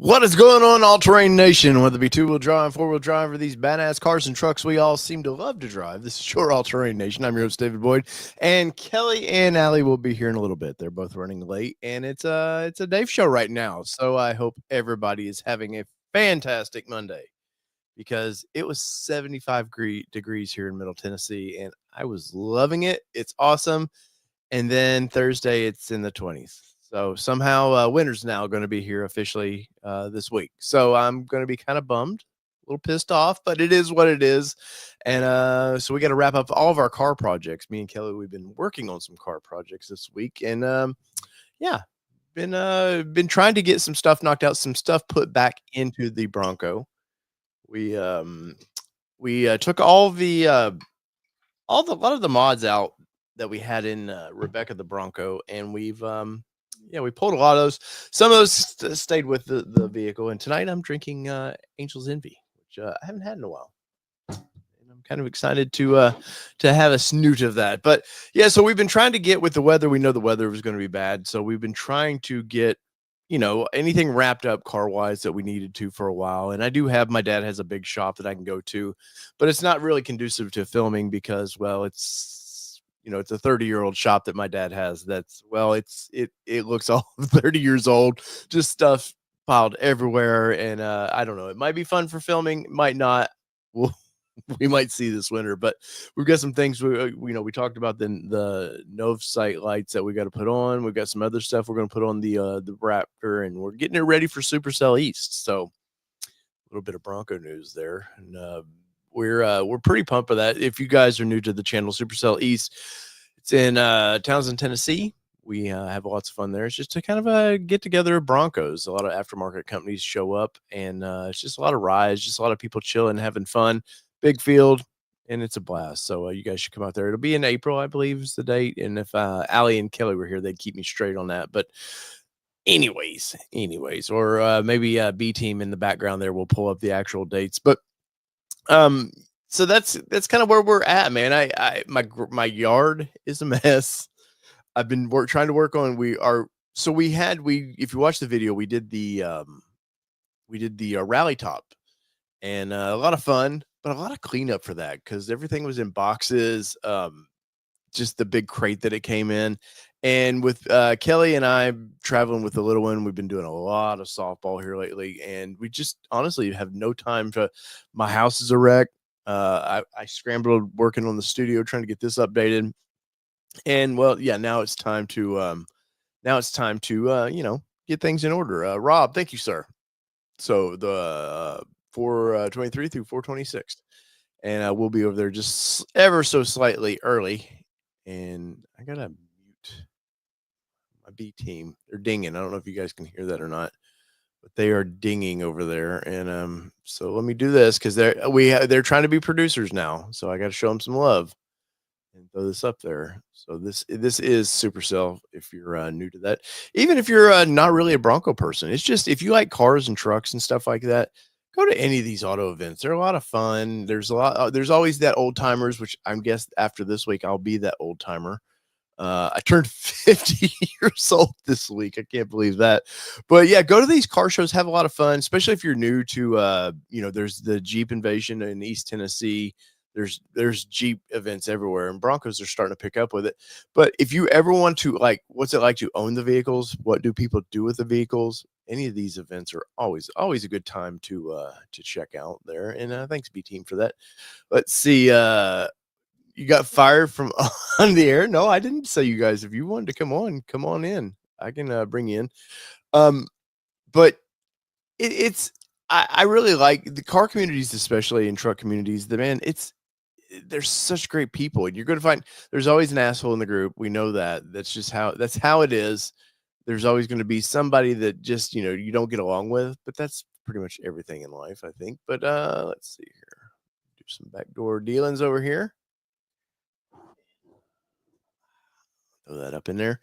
What is going on, All Terrain Nation? Whether it be two-wheel drive, four-wheel drive, or these badass cars and trucks we all seem to love to drive, this is your All Terrain Nation. I'm your host, David Boyd, and Kelly and Allie will be here in a little bit. They're both running late, and it's a Dave show right now. So I hope everybody is having a fantastic Monday because it was 75 degrees here in Middle Tennessee, and I was loving it. It's awesome. And then Thursday, it's in the 20s. So somehow winter's now going to be here officially this week. So I'm going to be kind of bummed, a little pissed off, but it is what it is. And so we got to wrap up all of our car projects. Me and Kelly, we've been working on some car projects this week. And yeah, been trying to get some stuff knocked out, some stuff put back into the Bronco. We took a lot of the mods out that we had in Rebecca the Bronco, and we pulled a lot of those. Some of those stayed with the vehicle, and tonight I'm drinking Angel's Envy, which I haven't had in a while. And I'm kind of excited to have a snoot of that. But yeah, so we've been trying to get with the weather. We know the weather was going to be bad, so we've been trying to get anything wrapped up car wise that we needed to for a while. And I do have, my dad has a big shop that I can go to, but it's not really conducive to filming because, well, it's a 30-year-old shop that my dad has. It looks all 30 years old, just stuff piled everywhere. And I don't know, it might be fun for filming, might not. We might see this winter, but we've got some things we talked about the Nov site lights that we got to put on. We've got some other stuff we're going to put on the Raptor, and we're getting it ready for Supercell East. So a little bit of Bronco news there, and we're pretty pumped for that. If you guys are new to the channel, Supercell East, it's in Townsend, Tennessee. We have lots of fun there. It's just to kind of get together of Broncos. A lot of aftermarket companies show up, and it's just a lot of rides, just a lot of people chilling, having fun. Big field, and it's a blast. So you guys should come out there. It'll be in April, I believe, is the date. And if Allie and Kelly were here, they'd keep me straight on that. But anyways, or maybe B team in the background there will pull up the actual dates. But so that's kind of where we're at, man. My yard is a mess. I've been trying to work on. If you watch the video, we did the rally top, and a lot of fun, but a lot of cleanup for that because everything was in boxes. Just the big crate that it came in, and with Kelly and I traveling with the little one, we've been doing a lot of softball here lately, and we just honestly have no time to. My house is a wreck. I scrambled working on the studio trying to get this updated, and well, yeah, now it's time to get things in order. Rob, thank you, sir. So the 423 through 426, and we'll be over there just ever so slightly early. And I gotta mute my B team. They're dinging. I don't know if you guys can hear that or not, but they are dinging over there. And so let me do this because they're trying to be producers now, so I got to show them some love and throw this up there. So this is Supercell. If you're new to that, even if you're not really a Bronco person, it's just if you like cars and trucks and stuff like that, go to any of these auto events. They're a lot of fun. There's there's always that old timers, which I'm guess after this week I'll be that old timer. I turned 50 years old this week. I can't believe that. But yeah, go to these car shows, have a lot of fun, especially if you're new to there's the Jeep Invasion in East Tennessee. There's Jeep events everywhere, and Broncos are starting to pick up with it. But if you ever want to, like, what's it like to own the vehicles? What do people do with the vehicles? Any of these events are always a good time to check out there. And thanks B team for that. Let's see. You got fired from on the air? No, I didn't say you guys. If you wanted to come on in. I can bring you in. But I really like the car communities, especially in truck communities. There's such great people, and you're going to find there's always an asshole in the group. We know that. That's how it is. There's always going to be somebody that just, you don't get along with, but that's pretty much everything in life, I think. But let's see here. Do some backdoor dealings over here. Throw that up in there.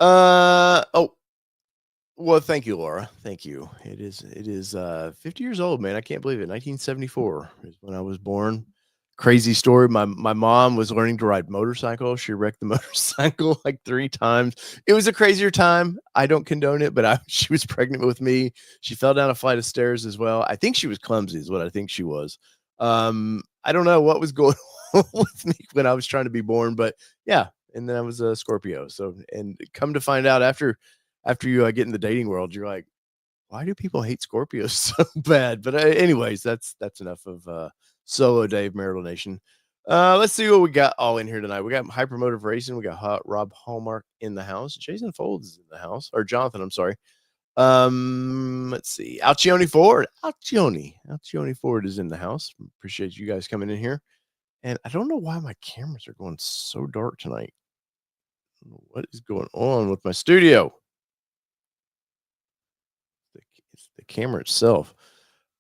Oh, well, thank you, Laura. Thank you. It is 50 years old, man. I can't believe it. 1974 is when I was born. Crazy story. My mom was learning to ride motorcycle. She wrecked the motorcycle like 3 times. It was a crazier time. I don't condone it, but she was pregnant with me. She fell down a flight of stairs as well. I think she was clumsy is what I think she was. I don't know what was going on with me when I was trying to be born, but yeah, and then I was a Scorpio. So, and come to find out after you, get in the dating world, you're like, why do people hate Scorpios so bad? But anyways, that's enough of solo Dave Marital Nation. Let's see what we got all in here tonight. We got Hypermotive Racing. We got Rob Hallmark in the house. Jason Folds is in the house, or Jonathan. I'm sorry. Let's see. Alcione Ford. Alcione Ford is in the house. Appreciate you guys coming in here. And I don't know why my cameras are going so dark tonight. I don't know what is going on with my studio? It's the camera itself.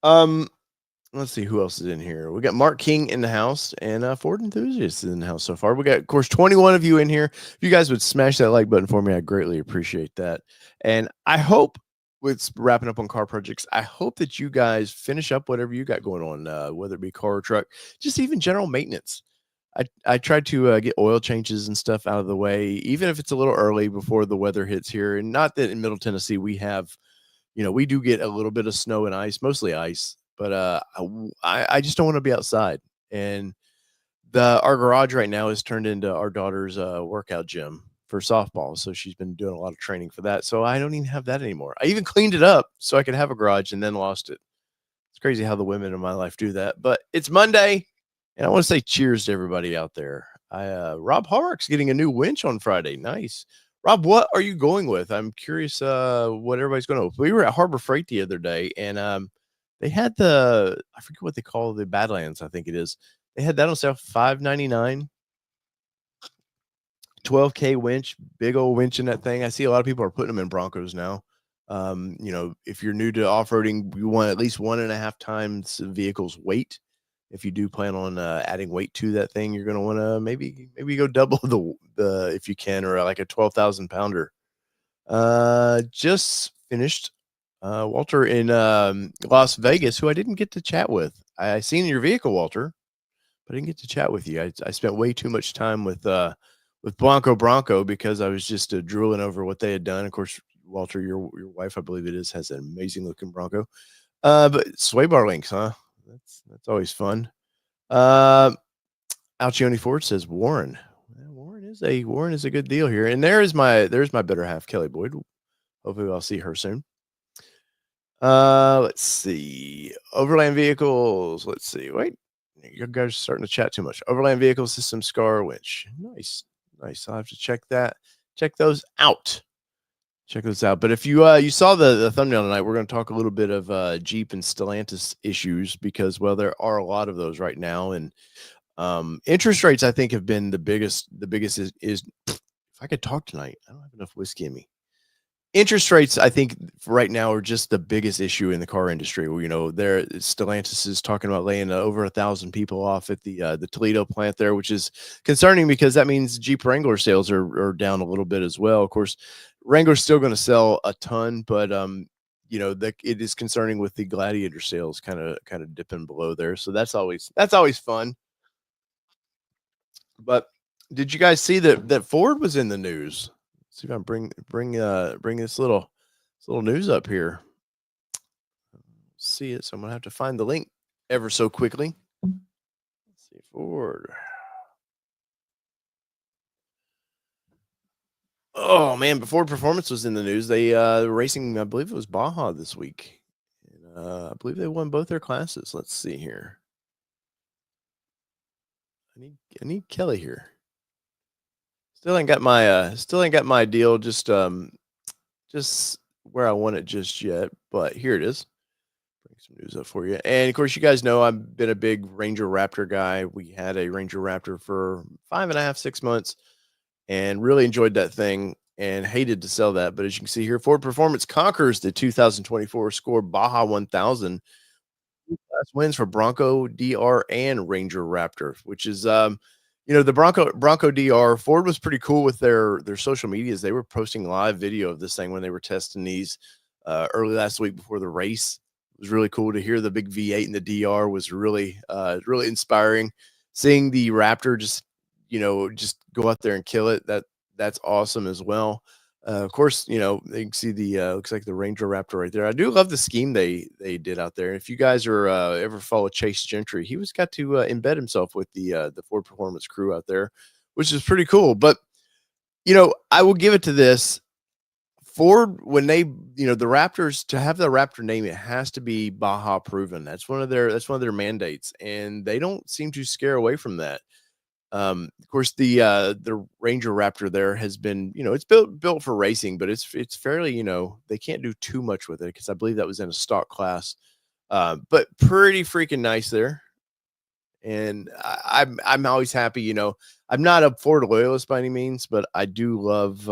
Let's see who else is in here. We got Mark King in the house and Ford enthusiasts in the house so far. We got, of course, 21 of you in here. If you guys would smash that like button for me, I'd greatly appreciate that. And I hope, with wrapping up on car projects, I hope that you guys finish up whatever you got going on, whether it be car or truck, just even general maintenance. I tried to get oil changes and stuff out of the way, even if it's a little early before the weather hits here. And not that in Middle Tennessee we have, we do get a little bit of snow and ice, mostly ice, but I just don't want to be outside. And our garage right now is turned into our daughter's workout gym for softball. So she's been doing a lot of training for that. So I don't even have that anymore. I even cleaned it up so I could have a garage and then lost it. It's crazy how the women in my life do that. But it's Monday, and I want to say cheers to everybody out there. Rob Hallmark's getting a new winch on Friday. Nice. Rob, what are you going with? I'm curious what everybody's going to. We were at Harbor Freight the other day, and they had I forget what they call the Badlands, I think it is. They had that on sale, $599, 12K winch, big old winch in that thing. I see a lot of people are putting them in Broncos now. If you're new to off-roading, you want at least 1.5 times the vehicle's weight. If you do plan on adding weight to that thing, you're going to want to maybe go double the if you can, or like a 12,000 pounder. Just finished Walter in Las Vegas, who I didn't get to chat with. I seen your vehicle, Walter, but I didn't get to chat with you. I spent way too much time with Bronco because I was just drooling over what they had done. Of course, Walter, your wife, I believe it is, has an amazing looking Bronco. But sway bar links, huh? That's always fun. Alcione Ford says Warren. Warren is a good deal here. And there's my better half, Kelly Boyd. Hopefully I'll see her soon. Let's see. Overland vehicles. Let's see. Wait, you guys are starting to chat too much. Overland vehicle system scar winch. Nice. I'll have to check those out. Check those out. But if you saw the thumbnail tonight, we're going to talk a little bit of Jeep and Stellantis issues because, well, there are a lot of those right now. And interest rates, I think, have been the biggest. The biggest is if I could talk tonight, I don't have enough whiskey in me. Interest rates, I think, right now are just the biggest issue in the car industry. Stellantis is talking about laying over 1,000 people off at the Toledo plant there, which is concerning because that means Jeep Wrangler sales are down a little bit as well. Of course, Wrangler's still going to sell a ton, but it is concerning with the Gladiator sales kind of dipping below there. So that's always fun. But did you guys see that Ford was in the news? Let's see if I bring this little news up here. See it, so I'm gonna have to find the link ever so quickly. Let's see, Ford. Oh man, before Performance was in the news, they racing, I believe it was Baja this week. And, I believe they won both their classes. Let's see here. I need Kelly here. Still ain't got my deal just where I want it just yet, but here it is. Bring some news up for you. And of course, you guys know I've been a big Ranger Raptor guy. We had a Ranger Raptor for 5.5, 6 months and really enjoyed that thing and hated to sell that. But as you can see here, Ford Performance conquers the 2024 Score Baja 1000. Last wins for Bronco DR and Ranger Raptor, which is the Bronco DR. Ford was pretty cool with their social medias. They were posting live video of this thing when they were testing these early last week before the race. It was really cool to hear the big V8 in the DR was really inspiring. seeing the Raptor just, just go out there and kill it, that's awesome as well. Of course, you can see the looks like the Ranger Raptor right there. I do love the scheme they did out there. If you guys are ever follow Chase Gentry, he was got to embed himself with the Ford Performance crew out there, which is pretty cool. But I will give it to this. Ford, when the Raptors, to have the Raptor name, it has to be Baja proven. That's one of their mandates, and they don't seem to scare away from that. Of course, the Ranger Raptor there has been, it's built for racing, but it's fairly, they can't do too much with it because I believe that was in a stock class. But pretty freaking nice there. And I'm always happy, I'm not a Ford loyalist by any means, but I do love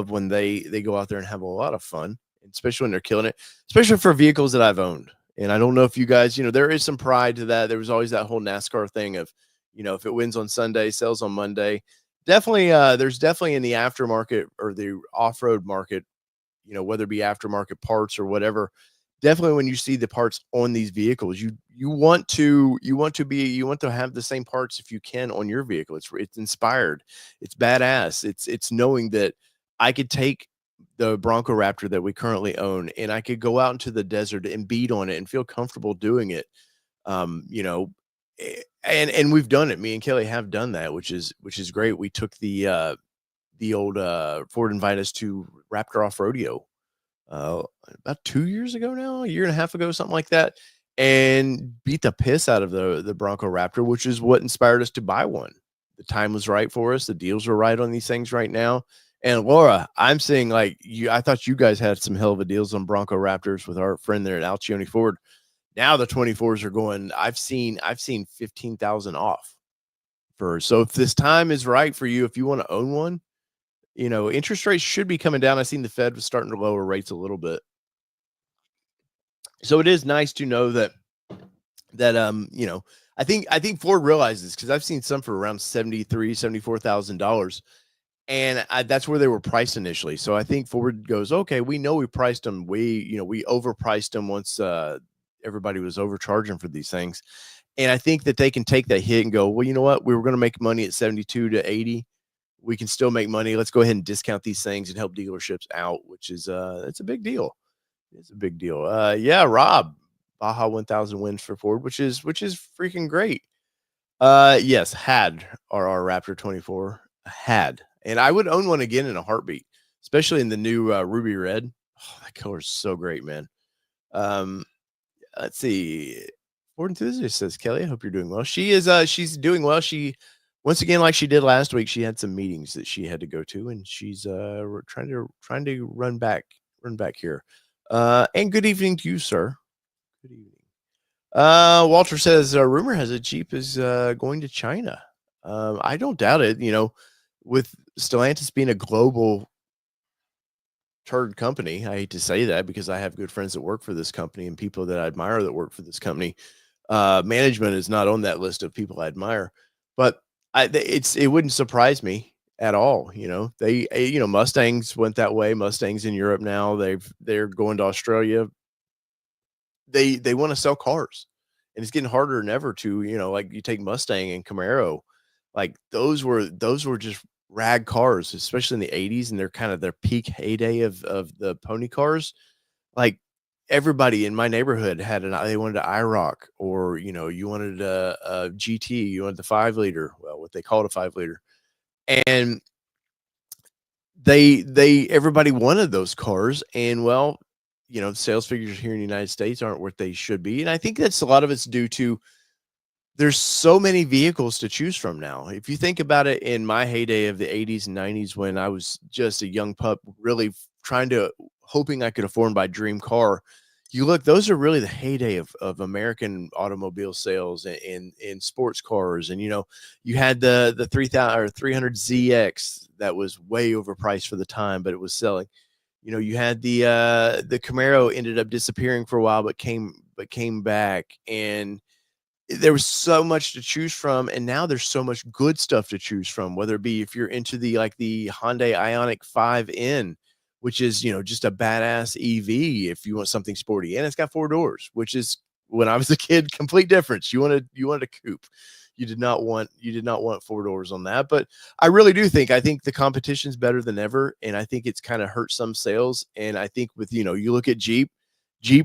when they go out there and have a lot of fun, especially when they're killing it, especially for vehicles that I've owned. And I don't know if you guys, there is some pride to that. There was always that whole NASCAR thing of, if it wins on Sunday, sells on Monday. Definitely, there's definitely in the aftermarket or the off-road market, whether it be aftermarket parts or whatever. Definitely, when you see the parts on these vehicles, you want to have the same parts if you can on your vehicle. It's inspired, it's badass. It's knowing that I could take the Bronco Raptor that we currently own, and I could go out into the desert and beat on it and feel comfortable doing it. And we've done it. Me and Kelly have done that, which is great. We took the old Ford Invite us to Raptor Off Rodeo uh, about 2 years ago now, a year and a half ago, something like that, and beat the piss out of the Bronco Raptor, which is what inspired us to buy one. The time was right for us. The deals are right on these things right now. And Laura, I'm saying like you, I thought you guys had some hell of a deals on Bronco Raptors with our friend there at Alcione Ford. Now the 24s are going. I've seen 15,000 off for. So if this time is right for you, if you want to own one, interest rates should be coming down. I've seen the Fed was starting to lower rates a little bit. So it is nice to know that I think Ford realizes, because I've seen some for around $74,000, and that's where they were priced initially. So I think Ford goes, okay, we know we priced them. We overpriced them once everybody was overcharging for these things. And I think that they can take that hit and go, well, you know what? We were going to make money at 72 to 80. We can still make money. Let's go ahead and discount these things and help dealerships out, which is it's a big deal. It's a big deal. Yeah, Rob, Baja 1000 wins for Ford, which is freaking great. Yes, had our Raptor 24, had, and I would own one again in a heartbeat, especially in the new ruby red. Oh, that color is so great, man. Um, let's see. Ford enthusiast says, Kelly, I hope you're doing well. She's doing well. She, once again, like she did last week, she had some meetings that she had to go to, and she's trying to run back here. And good evening to you, sir. Good evening. Walter says, rumor has it Jeep is going to China. I don't doubt it. With Stellantis being a global turd company, I hate to say that because I have good friends that work for this company and people that I admire that work for this company. Management is not on that list of people I admire, but it wouldn't surprise me at all. Mustangs went that way. Mustangs in Europe now. They're going to Australia. They want to sell cars, and it's getting harder than ever to, like you take Mustang and Camaro, like those were just rag cars, especially in the 80s, and they're kind of their peak heyday of the pony cars. Like everybody in my neighborhood they wanted an IROC, or you wanted a GT, you wanted the 5 liter, well, what they called a 5 liter, and everybody wanted those cars. And well, sales figures here in the United States aren't what they should be. And I think that's a lot of it's due to there's so many vehicles to choose from now. If you think about it, in my heyday of the 80s and 90s, when I was just a young pup, really hoping I could afford my dream car, you look, those are really the heyday of American automobile sales and sports cars. And, you had the 3000 or 300ZX that was way overpriced for the time, but it was selling. You had the Camaro ended up disappearing for a while, but came back, and there was so much to choose from. And now there's so much good stuff to choose from, whether it be if you're into the Hyundai Ioniq 5N, which is, just a badass EV if you want something sporty, and it's got 4 doors, which is when I was a kid, complete difference. You wanted a coupe. You did not want four doors on that. But I think the competition's better than ever, and I think it's kind of hurt some sales. And I think with you look at Jeep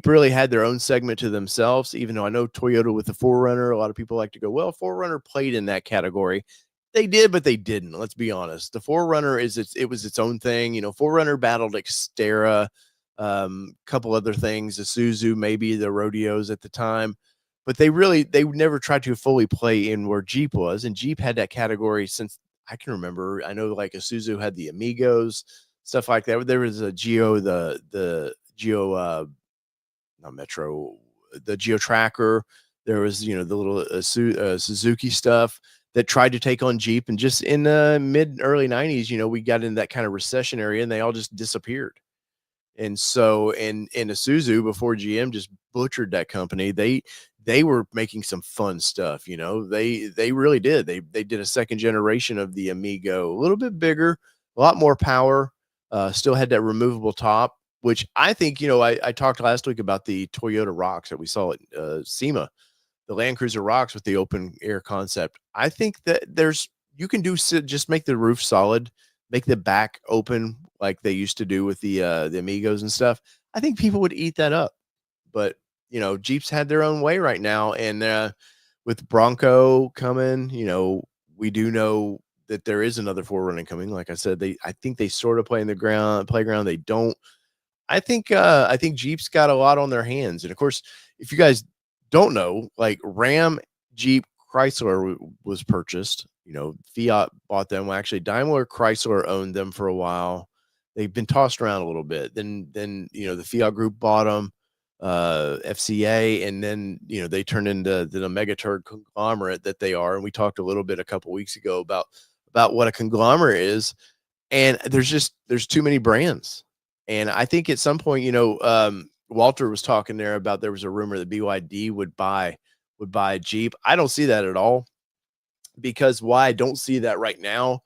really had their own segment to themselves. Even though I know Toyota with the 4Runner, a lot of people like to go, well, 4Runner played in that category. They did, but they didn't. Let's be honest. The 4Runner it was its own thing. 4Runner battled Xterra, couple other things, the Isuzu, maybe the rodeos at the time, but they never tried to fully play in where Jeep was, and Jeep had that category since I can remember. I know like Isuzu had the Amigos, stuff like that. There was a the Geo, not Metro, the Geo Tracker. There was the little Suzuki stuff that tried to take on Jeep, and just in the mid early 90s, we got in that kind of recession area, and they all just disappeared. And so, and Isuzu before GM just butchered that company. They were making some fun stuff. They really did. They did a second generation of the Amigo, a little bit bigger, a lot more power. Still had that removable top, which I think I talked last week about the Toyota Rocks that we saw at SEMA, the Land Cruiser Rocks with the open air concept. I think that you can just make the roof solid, make the back open like they used to do with the Amigos and stuff. I think people would eat that up. But Jeep's had their own way right now, and with Bronco coming, we do know that there is another 4Runner coming. Like I said, I think they sort of play in the playground. They don't. I think Jeep's got a lot on their hands, and of course, if you guys don't know, like Ram, Jeep, Chrysler was purchased. Fiat bought them. Well, actually, Daimler Chrysler owned them for a while. They've been tossed around a little bit. Then the Fiat group bought them, FCA, and then they turned into the megaturd conglomerate that they are. And we talked a little bit a couple weeks ago about what a conglomerate is. And there's too many brands. And I think at some point, Walter was talking there about there was a rumor that BYD would buy Jeep. I don't see that at all, because why I don't see that right now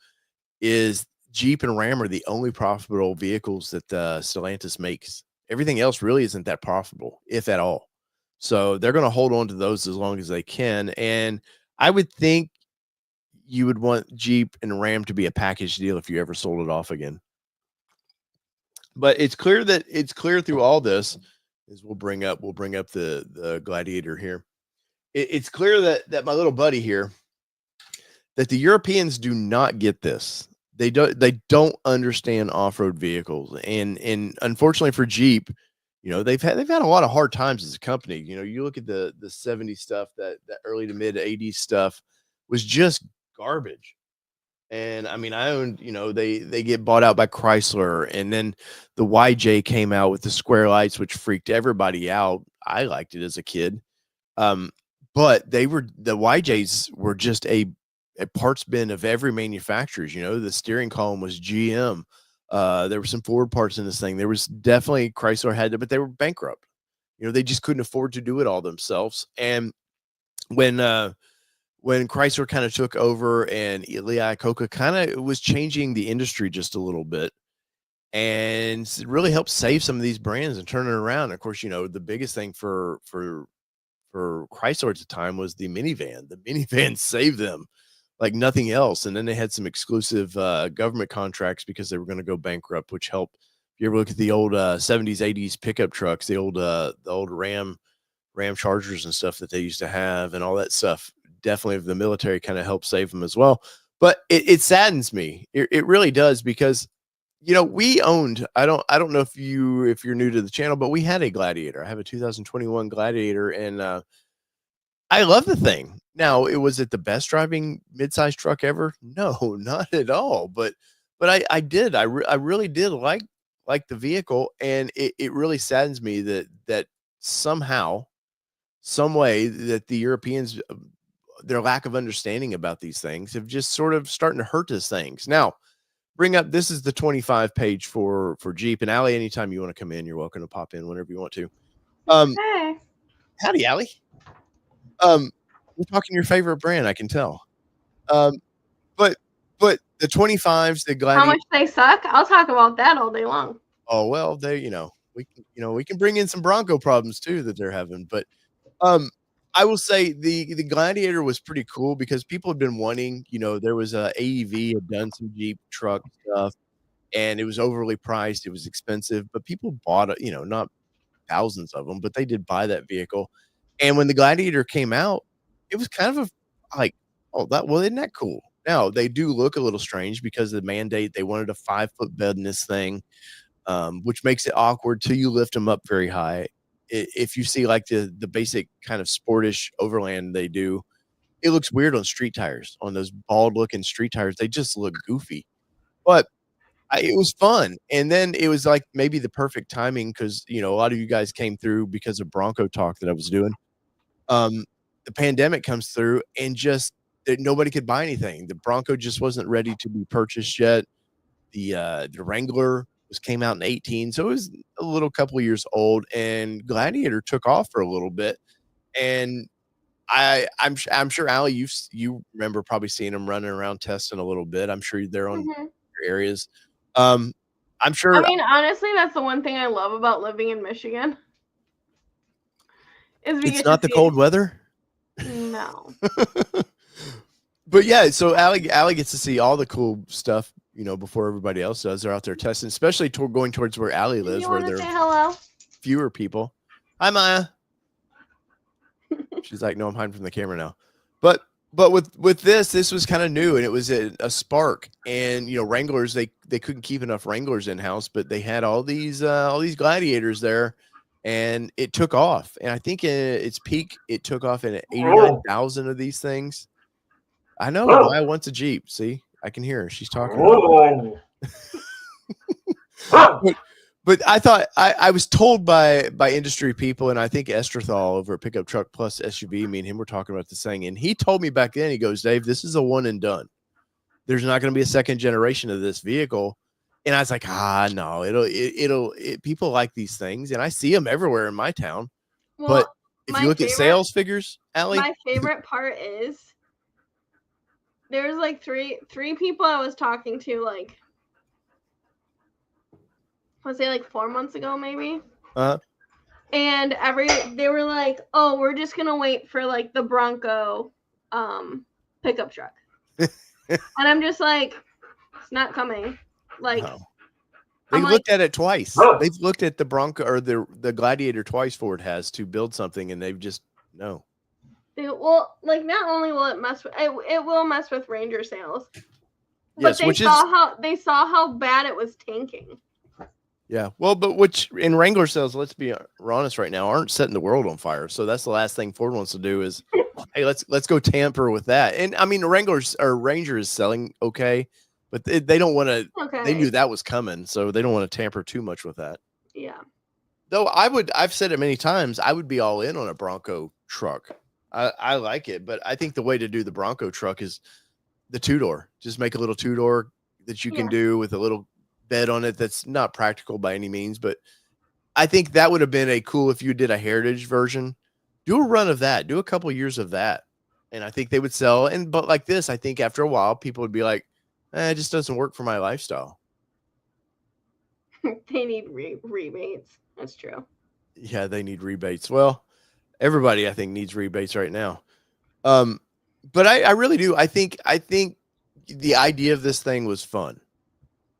is Jeep and Ram are the only profitable vehicles that Stellantis makes. Everything else really isn't that profitable, if at all. So they're going to hold on to those as long as they can. And I would think you would want Jeep and Ram to be a package deal if you ever sold it off again. But it's clear through all this, is we'll bring up the Gladiator here. It's clear that my little buddy here, that the Europeans do not get this. They don't understand off-road vehicles, and unfortunately for Jeep, they've had a lot of hard times as a company. You look at the 70s stuff, that early to mid 80s stuff was just garbage. And I mean, I owned, they get bought out by Chrysler, and then the YJ came out with the square lights, which freaked everybody out. I liked it as a kid. But the YJs were just a parts bin of every manufacturer's. The steering column was GM. There were some Ford parts in this thing. There was definitely Chrysler had it, but they were bankrupt. They just couldn't afford to do it all themselves. And when Chrysler kind of took over, and Lee Iacocca kind of was changing the industry just a little bit, and it really helped save some of these brands and turn it around. Of course, the biggest thing for Chrysler at the time was the minivan. The minivan saved them like nothing else. And then they had some exclusive government contracts because they were going to go bankrupt, which helped. If you ever look at the old 70s, 80s pickup trucks, the old Ram Chargers and stuff that they used to have, and all that stuff, definitely the military kind of helped save them as well. But it saddens me. It really does, because we owned, I don't know if you're new to the channel, but we had a Gladiator. I have a 2021 Gladiator, and I love the thing. Now, was it the best driving midsize truck ever? No, not at all. But I did. I really did like the vehicle, and it really saddens me that somehow, some way, that the Europeans, their lack of understanding about these things, have just sort of starting to hurt these things. Now, this is the 25 page for Jeep. And Allie, anytime you want to come in, you're welcome to pop in whenever you want to. Hey. Howdy, Allie. We're talking your favorite brand, I can tell. But the 25s, the Gladiator. How much they suck? I'll talk about that all day long. Oh well, we can bring in some Bronco problems too that they're having. But Um, I will say the Gladiator was pretty cool because people had been wanting, there was a AEV had done some Jeep truck stuff, and it was overly priced. It was expensive, but people bought it, not thousands of them, but they did buy that vehicle. And when the Gladiator came out, it was kind of like, oh, isn't that cool? Now they do look a little strange because of the mandate. They wanted a 5-foot bed in this thing, which makes it awkward till you lift them up very high. If you see like the basic kind of sportish overland they do, it looks weird on street tires, on those bald looking street tires. They just look goofy, but it was fun. And then it was like maybe the perfect timing because a lot of you guys came through because of Bronco talk that I was doing. The pandemic comes through and just that nobody could buy anything. The Bronco just wasn't ready to be purchased yet. The Wrangler came out in 18, so it was a little couple of years old, and Gladiator took off for a little bit. And I'm sure Allie, you remember probably seeing them running around testing a little bit. I'm sure they're on Mhm. your areas. I'm sure. I mean, honestly, that's the one thing I love about living in Michigan. Is we It's get not to the see cold weather. No. But yeah, so Allie gets to see all the cool stuff, before everybody else does. They're out there testing, especially going towards where Allie lives, You where want to there say are hello? fewer people. Hi, Maya. She's like, no, I'm hiding from the camera now. But with this was kind of new, and it was a Spark, and Wranglers they couldn't keep enough Wranglers in house, but they had all these Gladiators there, and it took off. And I think in its peak, it took off in 89,000 of these things. I know Maya wants a Jeep. See, I can hear her. She's talking about it. But I thought I was told by industry people, and I think Esterthal over at Pickup Truck Plus SUV, me and him were talking about this thing, and he told me back then, he goes, Dave, this is a one and done. There's not going to be a second generation of this vehicle. And I was like, no, people like these things, and I see them everywhere in my town. Well, but if you look at sales figures, Allie, my favorite part is there's like three people I was talking to, like, let's say like 4 months ago, maybe. And they were like, oh, we're just gonna wait for like the Bronco pickup truck. And I'm just like, it's not coming. Like, no. They looked at it twice. They've looked at the Bronco or the Gladiator twice. Ford has to build something, and they've just no. Well, like, not only will it mess with it will mess with Ranger sales. Yes, but they saw how bad it was tanking. Yeah, well, but which in Wrangler sales, let's be honest right now, aren't setting the world on fire. So that's the last thing Ford wants to do is, hey, let's go tamper with that. And I mean, Ranger is selling okay, but they don't want to. Okay. They knew that was coming, so they don't want to tamper too much with that. Yeah. Though I've said it many times, I would be all in on a Bronco truck. I like it, but I think the way to do the Bronco truck is the 2-door. Just make a little 2-door that you can do with a little bed on it. That's not practical by any means, but I think that would have been a cool if you did a heritage version. Do a run of that. Do a couple of years of that, and I think they would sell. But like this, I think after a while, people would be like, it just doesn't work for my lifestyle. They need rebates. That's true. Yeah, they need rebates. Well, everybody I think needs rebates right now. But I really do. I think the idea of this thing was fun.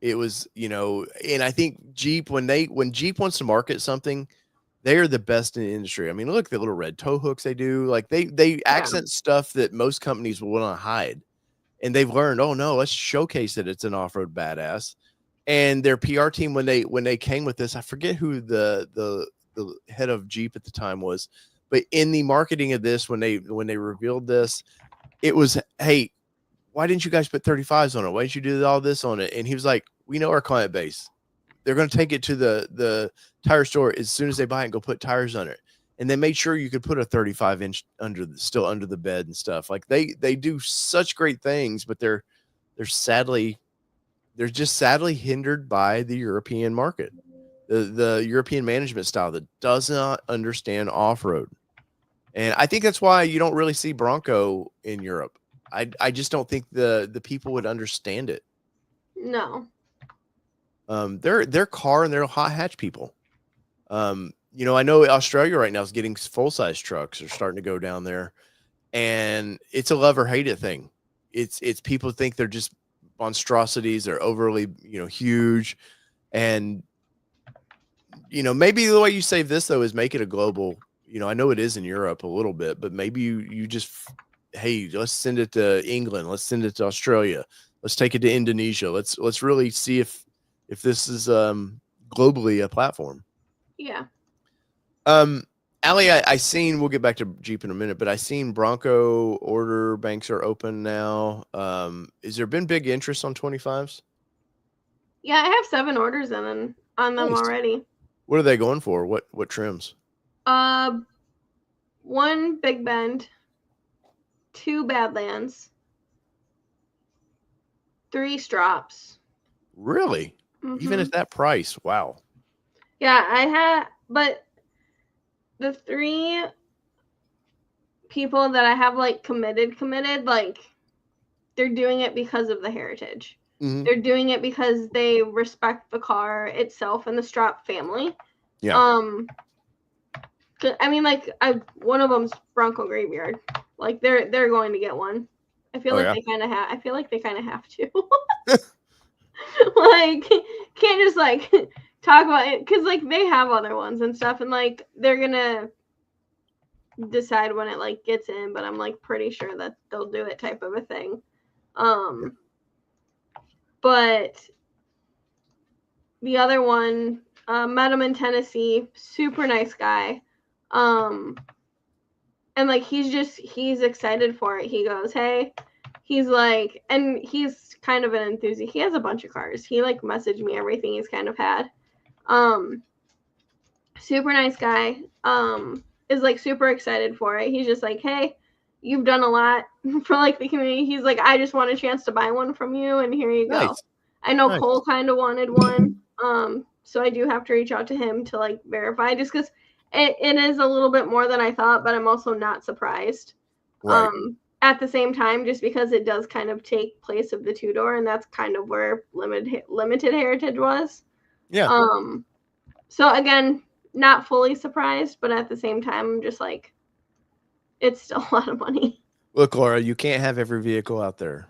It was, and I think Jeep, when Jeep wants to market something, they are the best in the industry. I mean, look at the little red tow hooks they do. Like they accent stuff that most companies will want to hide. And they've learned, oh no, let's showcase that it's an off-road badass. And their PR team, when they came with this, I forget who the head of Jeep at the time was, but in the marketing of this, when they revealed this, it was, hey, why didn't you guys put 35s on it? Why didn't you do all this on it? And he was like, we know our client base. They're going to take it to the tire store as soon as they buy it and go put tires on it. And they made sure you could put a 35-inch still under the bed and stuff. Like they do such great things, but they're just sadly hindered by the European market, the European management style that does not understand off-road. And I think that's why you don't really see Bronco in Europe. I just don't think the people would understand it. No. They're car and they're hot hatch people. I know Australia right now is getting full-size trucks are starting to go down there, and it's a love or hate it thing. It's people think they're just monstrosities, they're overly, huge, and maybe the way you save this though is make it a global. I know it is in Europe a little bit, but maybe you just, hey, let's send it to England, let's send it to Australia, let's take it to Indonesia. Let's really see if this is globally a platform. Yeah. Allie, I seen, we'll get back to Jeep in a minute, but I seen Bronco order banks are open now. Has there been big interest on 25s? Yeah, I have 7 orders on them Nice. already. What are they going for? What trims? 1 Big Bend, 2 Badlands, 3 Strops. Really? Even at that price? Wow. Yeah, but the 3 people that I have like committed, like they're doing it because of the heritage. Mm-hmm. They're doing it because they respect the car itself and the Strop family. Yeah. I mean, like, one of them's Bronco Graveyard. Like, they're going to get one. I feel like they kind of have. I feel like they kind of have to. Like, can't just like talk about it because like they have other ones and stuff, and like they're gonna decide when it like gets in. But I'm like pretty sure that they'll do it, type of a thing. But the other one, met him in Tennessee. Super nice guy. And like he's excited for it. He goes, hey, he's like, and he's kind of an enthusiast. He has a bunch of cars. He like messaged me everything he's kind of had. Super nice guy. Is like super excited for it. He's just like, hey, you've done a lot for like the community. He's like, I just want a chance to buy one from you, and here you go. I know Cole kind of wanted one. So I do have to reach out to him to like verify, just because it is a little bit more than I thought, but I'm also not surprised. Right. At the same time, just because it does kind of take place of the 2-door, and that's kind of where limited heritage was. Yeah. So again, not fully surprised, but at the same time, I'm just like, it's still a lot of money. Look, Laura, you can't have every vehicle out there.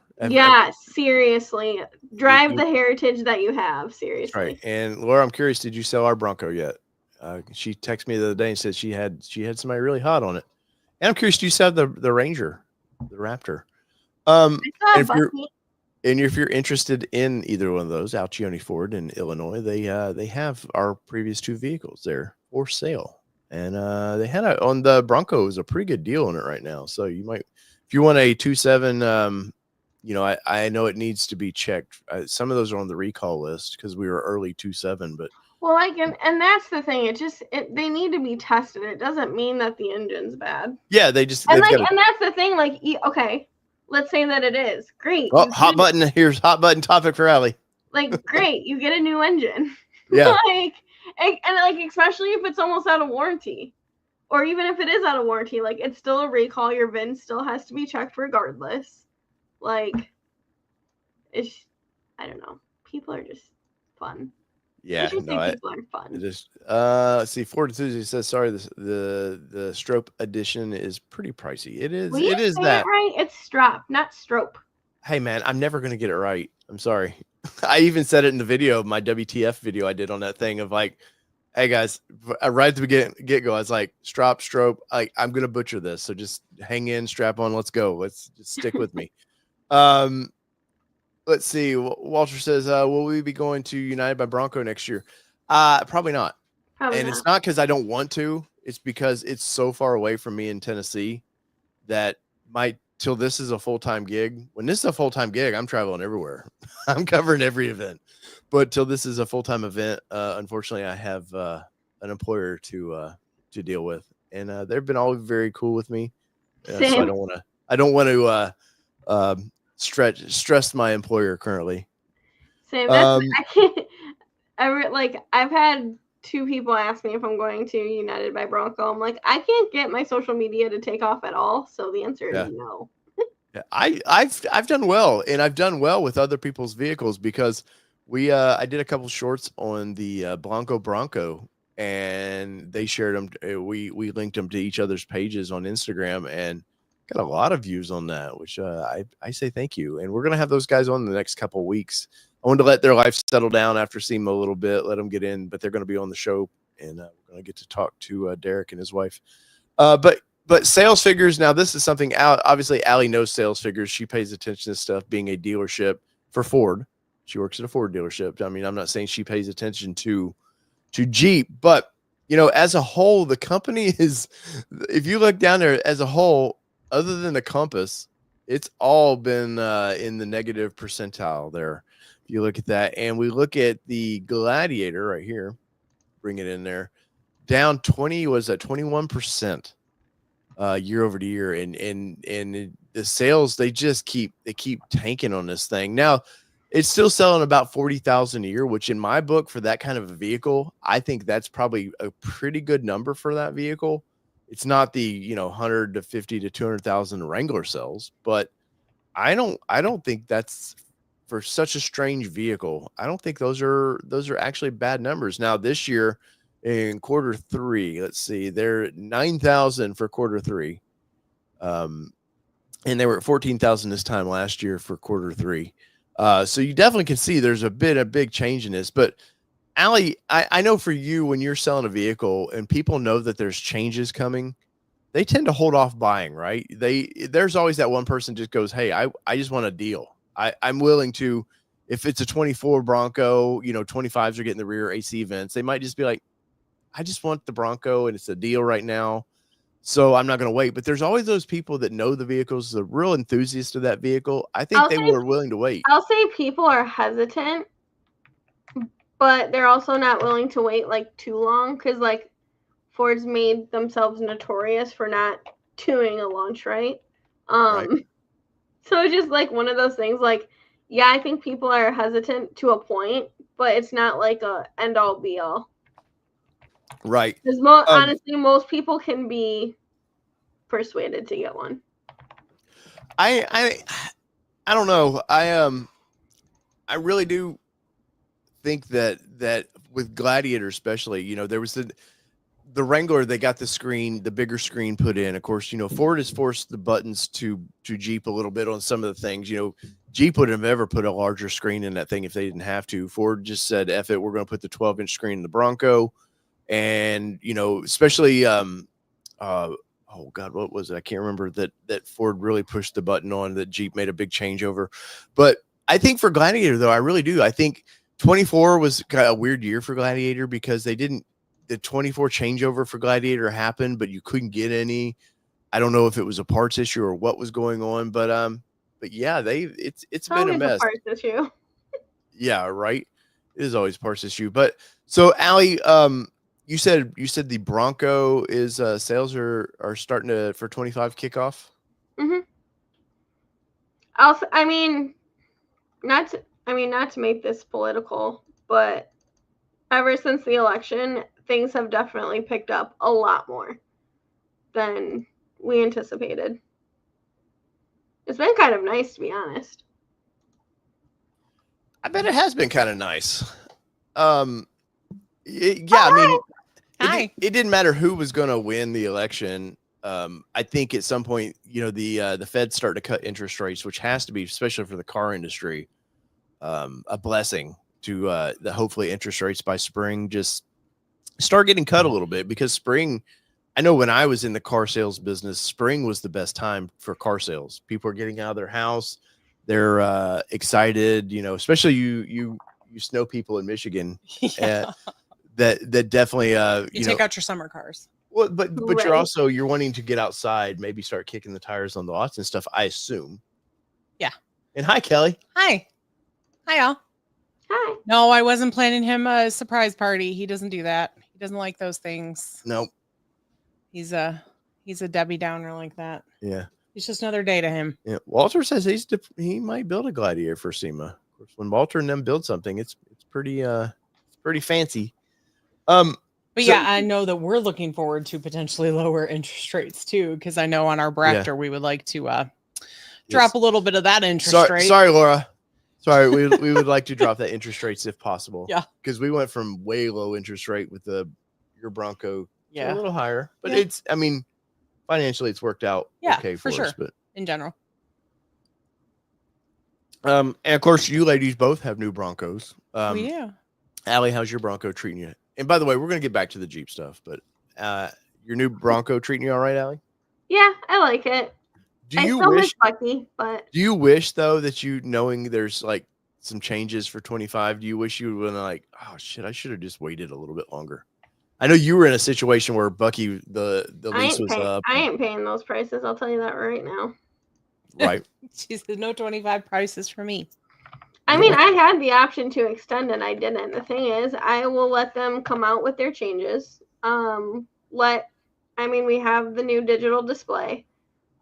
Seriously. Drive the heritage that you have. Seriously. Right. And Laura, I'm curious, did you sell our Bronco yet? She texted me the other day and said she had somebody really hot on it. And I'm curious, do you sell the Ranger, the Raptor? If you're interested in either one of those, Alcione Ford in Illinois, they have our previous 2 vehicles there for sale. And they had on the Bronco is a pretty good deal on it right now. So you might, if you want a 2.7, I know it needs to be checked. Some of those are on the recall list because we were early 2.7, but well, like, and that's the thing. They need to be tested. It doesn't mean that the engine's bad. Yeah, and that's the thing. Like, okay, let's say that it is great. Oh, here's hot button topic for Allie. Like, great, you get a new engine. Yeah. like especially if it's almost out of warranty, or even if it is out of warranty, like it's still a recall. Your VIN still has to be checked regardless. Like, I don't know. People are just fun. Yeah, people are fun. Just let's see. Ford Enthusiast says, sorry, the Strope edition is pretty pricey. It is. It is that right? It's Strop, not Strope. Hey man, I'm never gonna get it right. I'm sorry. I even said it in the video, my WTF video I did on that thing of like, hey guys, right at the get go, I was like, Strope. I'm gonna butcher this, so just hang in, strap on, let's go. Let's just stick with me. Let's see. Walter says, will we be going to United by Bronco next year? Probably not. It's not because I don't want to. It's because it's so far away from me in Tennessee that till this is a full-time gig. When this is a full-time gig, I'm traveling everywhere. I'm covering every event. But till this is a full-time event, unfortunately, I have an employer to deal with. And they've been all very cool with me. So I don't want to stress my employer currently. Same. I can't. I've had 2 people ask me if I'm going to United by Bronco. I'm like, I can't get my social media to take off at all. So the answer is no. Yeah, I've done well, and I've done well with other people's vehicles because I did a couple shorts on the Bronco and they shared them. We linked them to each other's pages on Instagram and got a lot of views on that, which I say thank you. And we're going to have those guys on the next couple of weeks. I wanted to let their life settle down after SEMA a little bit, let them get in, but they're going to be on the show, and we're going to get to talk to Derek and his wife. But sales figures, now this is something, obviously Allie knows sales figures. She pays attention to stuff, being a dealership for Ford. She works at a Ford dealership. I mean, I'm not saying she pays attention to Jeep, but as a whole, the company is, if you look down there as a whole, other than the Compass, it's all been in the negative percentile there. If you look at that, and we look at the Gladiator right here, bring it in there, down 21% year over year, and the sales, they keep tanking on this thing. Now it's still selling about 40,000 a year, which in my book, for that kind of a vehicle, I think that's probably a pretty good number for that vehicle. It's not the 150 to 200,000 Wrangler sells, but I don't think that's, for such a strange vehicle, I don't think those are actually bad numbers. Now this year in quarter three, let's see, they're 9,000 for quarter three. And they were at 14,000 this time last year for quarter three. So you definitely can see there's a big change in this. But Allie, I know for you, when you're selling a vehicle and people know that there's changes coming, they tend to hold off buying, right? There's always that one person just goes, hey, I just want a deal. I'm willing to, if it's a 24 Bronco, 25s are getting the rear AC vents. They might just be like, I just want the Bronco and it's a deal right now, so I'm not going to wait. But there's always those people that know the vehicles, the real enthusiasts of that vehicle. I think they were willing to wait. I'll say people are hesitant, but they're also not willing to wait like too long, because like Ford's made themselves notorious for not doing a launch right. Right. So it's just like one of those things, like, yeah, I think people are hesitant to a point, but it's not like a end all be all. Right. Because honestly, most people can be persuaded to get one. I don't know. I really do think that with Gladiator especially, there was the Wrangler, they got the bigger screen put in. Of course, Ford has forced the buttons to Jeep a little bit on some of the things. Jeep wouldn't have ever put a larger screen in that thing if they didn't have to. Ford just said, F it, we're going to put the 12-inch screen in the Bronco. And, especially, oh God, what was it? I can't remember that Ford really pushed the button on, that Jeep made a big changeover. But I think for Gladiator, though, I really do. I think 24 was kind of a weird year for Gladiator, because the 24 changeover for Gladiator happened, but you couldn't get any. I don't know if it was a parts issue or what was going on, but yeah, it's been a mess. Parts issue. Yeah, right. It is always a parts issue. But so Allie, you said the Bronco is sales are starting to, for 25 kickoff. Mm-hmm. Not to make this political, but ever since the election, things have definitely picked up a lot more than we anticipated. It's been kind of nice, to be honest. I bet it has been kind of nice. It didn't matter who was going to win the election. I think at some point, the Fed's starting to cut interest rates, which has to be, especially for the car industry, a blessing to hopefully interest rates by spring just start getting cut a little bit, because spring, I know when I was in the car sales business, spring was the best time for car sales. People are getting out of their house. They're excited, especially you snow people in Michigan. Yeah. That definitely you take out your summer cars. Well, but right. you're wanting to get outside, maybe start kicking the tires on the lots and stuff, I assume. Yeah. And hi, Kelly. Hi, y'all. Hi. No, I wasn't planning him a surprise party. He doesn't do that. He doesn't like those things. Nope. He's a Debbie Downer like that. Yeah. It's just another day to him. Yeah. Walter says he might build a Gladiator for SEMA. Of course, when Walter and them build something, it's pretty fancy. But yeah, I know that we're looking forward to potentially lower interest rates too, because I know on our Bractor we would like to drop a little bit of that interest rate. Sorry, Laura. Sorry, we would like to drop that interest rates if possible. Yeah, because we went from way low interest rate with the Bronco Yeah. a little higher, but Yeah. it's, I mean, financially it's worked out okay for sure. us, but in general. And of course you ladies both have new Broncos. We do. Allie, how's your Bronco treating you? And by the way, we're going to get back to the Jeep stuff, but your new Bronco treating you all right, Allie? Yeah, I like it. Do you miss Bucky, but do you wish though that knowing there's like some changes for 25, do you wish you would have like, oh shit, I should have just waited a little bit longer? I know you were in a situation where Bucky, the lease was up. I ain't paying those prices. I'll tell you that right now. Right. She said no 25 prices for me. I mean, I had the option to extend and I didn't. The thing is, I will let them come out with their changes. We have the new digital display.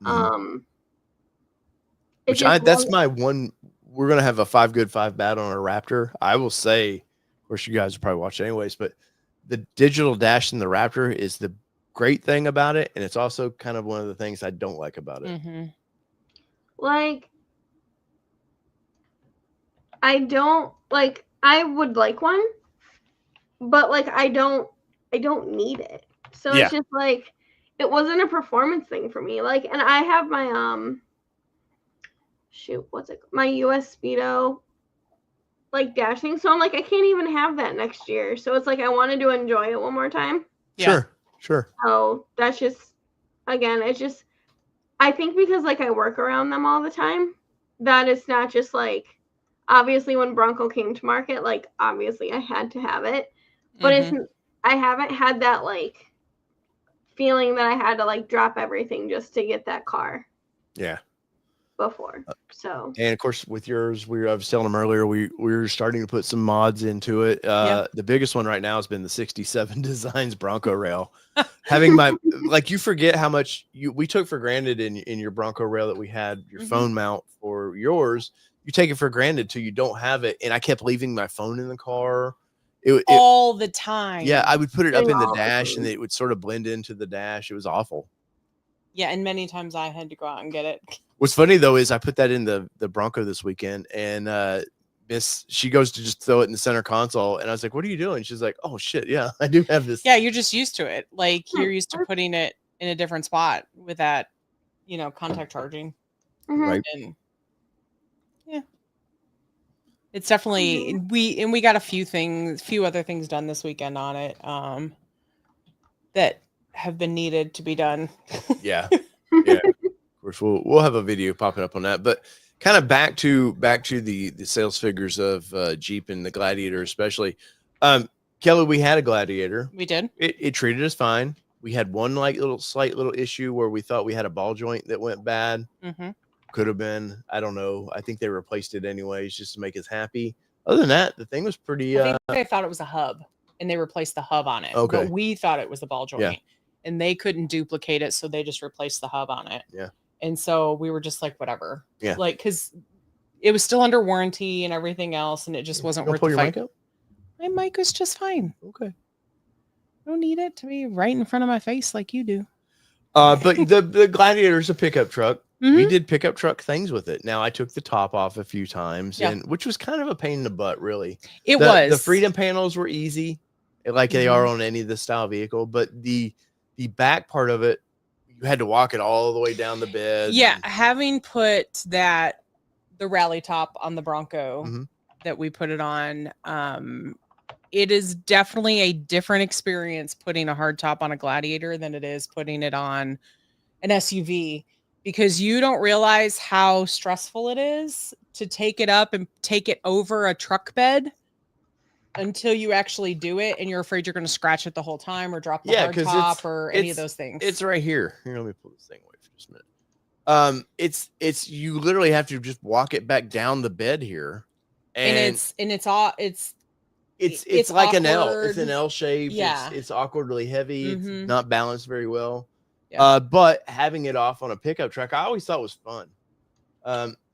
That's my one. We're gonna have a 5 good 5 bad on a Raptor. I will say, of course, you guys will probably watch it anyways, but the digital dash in the Raptor is the great thing about it, and it's also kind of one of the things I don't like about it. Mm-hmm. Like, I don't like. I would like one, but like I don't need it. So It's just like it wasn't a performance thing for me. Like, and I have my my US Speedo like dashing. So I'm like, I can't even have that next year. So it's like I wanted to enjoy it one more time. Yeah. Sure. So that's just, again, it's just, I think because like I work around them all the time, that it's not just like, obviously when Bronco came to market, like obviously I had to have it, but I haven't had that like feeling that I had to like drop everything just to get that car. Yeah. Before. So. And of course with yours, I was telling them earlier, we were starting to put some mods into it. The biggest one right now has been the 67 Designs Bronco rail. Having you forget how much we took for granted in your Bronco rail that we had your phone mount for yours. You take it for granted till you don't have it. And I kept leaving my phone in the car. All the time. Yeah, I would put it up in the dash and it would sort of blend into the dash. It was awful. Yeah, and many times I had to go out and get it. What's funny though is I put that in the Bronco this weekend, and she goes to just throw it in the center console, and I was like, "What are you doing?" She's like, "Oh shit, yeah, I do have this." Yeah, you're just used to it. Like you're used to putting it in a different spot with that, contact charging. Right. And yeah, it's definitely we got a few other things done this weekend on it that have been needed to be done. Yeah. Of course, we'll have a video popping up on that, but kind of back to the sales figures of Jeep and the Gladiator, especially. Kelly, we had a Gladiator. We did. It treated us fine. We had one slight little issue where we thought we had a ball joint that went bad. Could have been, I don't know. I think they replaced it anyways just to make us happy. Other than that, the thing was pretty. I think they thought it was a hub, and they replaced the hub on it. Okay. But we thought it was the ball joint. Yeah. And they couldn't duplicate it, so they just replaced the hub on it. Yeah. And so we were just like, whatever. Yeah. Like, because it was still under warranty and everything else, and it just wasn't worth the fight. My mic was just fine. Okay. I don't need it to be right in front of my face like you do. But the Gladiator is a pickup truck. We did pickup truck things with it. Now I took the top off a few times, and which was kind of a pain in the butt, really. It was. The freedom panels were easy, like they are on any of the style vehicle, but the back part of it, you had to walk it all the way down the bed. Yeah, having put the rally top on the Bronco that we put it on, it is definitely a different experience putting a hard top on a Gladiator than it is putting it on an SUV, because you don't realize how stressful it is to take it up and take it over a truck bed until you actually do it, and you're afraid you're going to scratch it the whole time or drop the hard top or any of those things. It's right here. Here, let me pull this thing away for just a minute. It's you literally have to just walk it back down the bed here, and it's like awkward. an L. It's an L shape. Yeah, it's awkwardly heavy. It's not balanced very well. Yeah. But having it off on a pickup truck, I always thought was fun.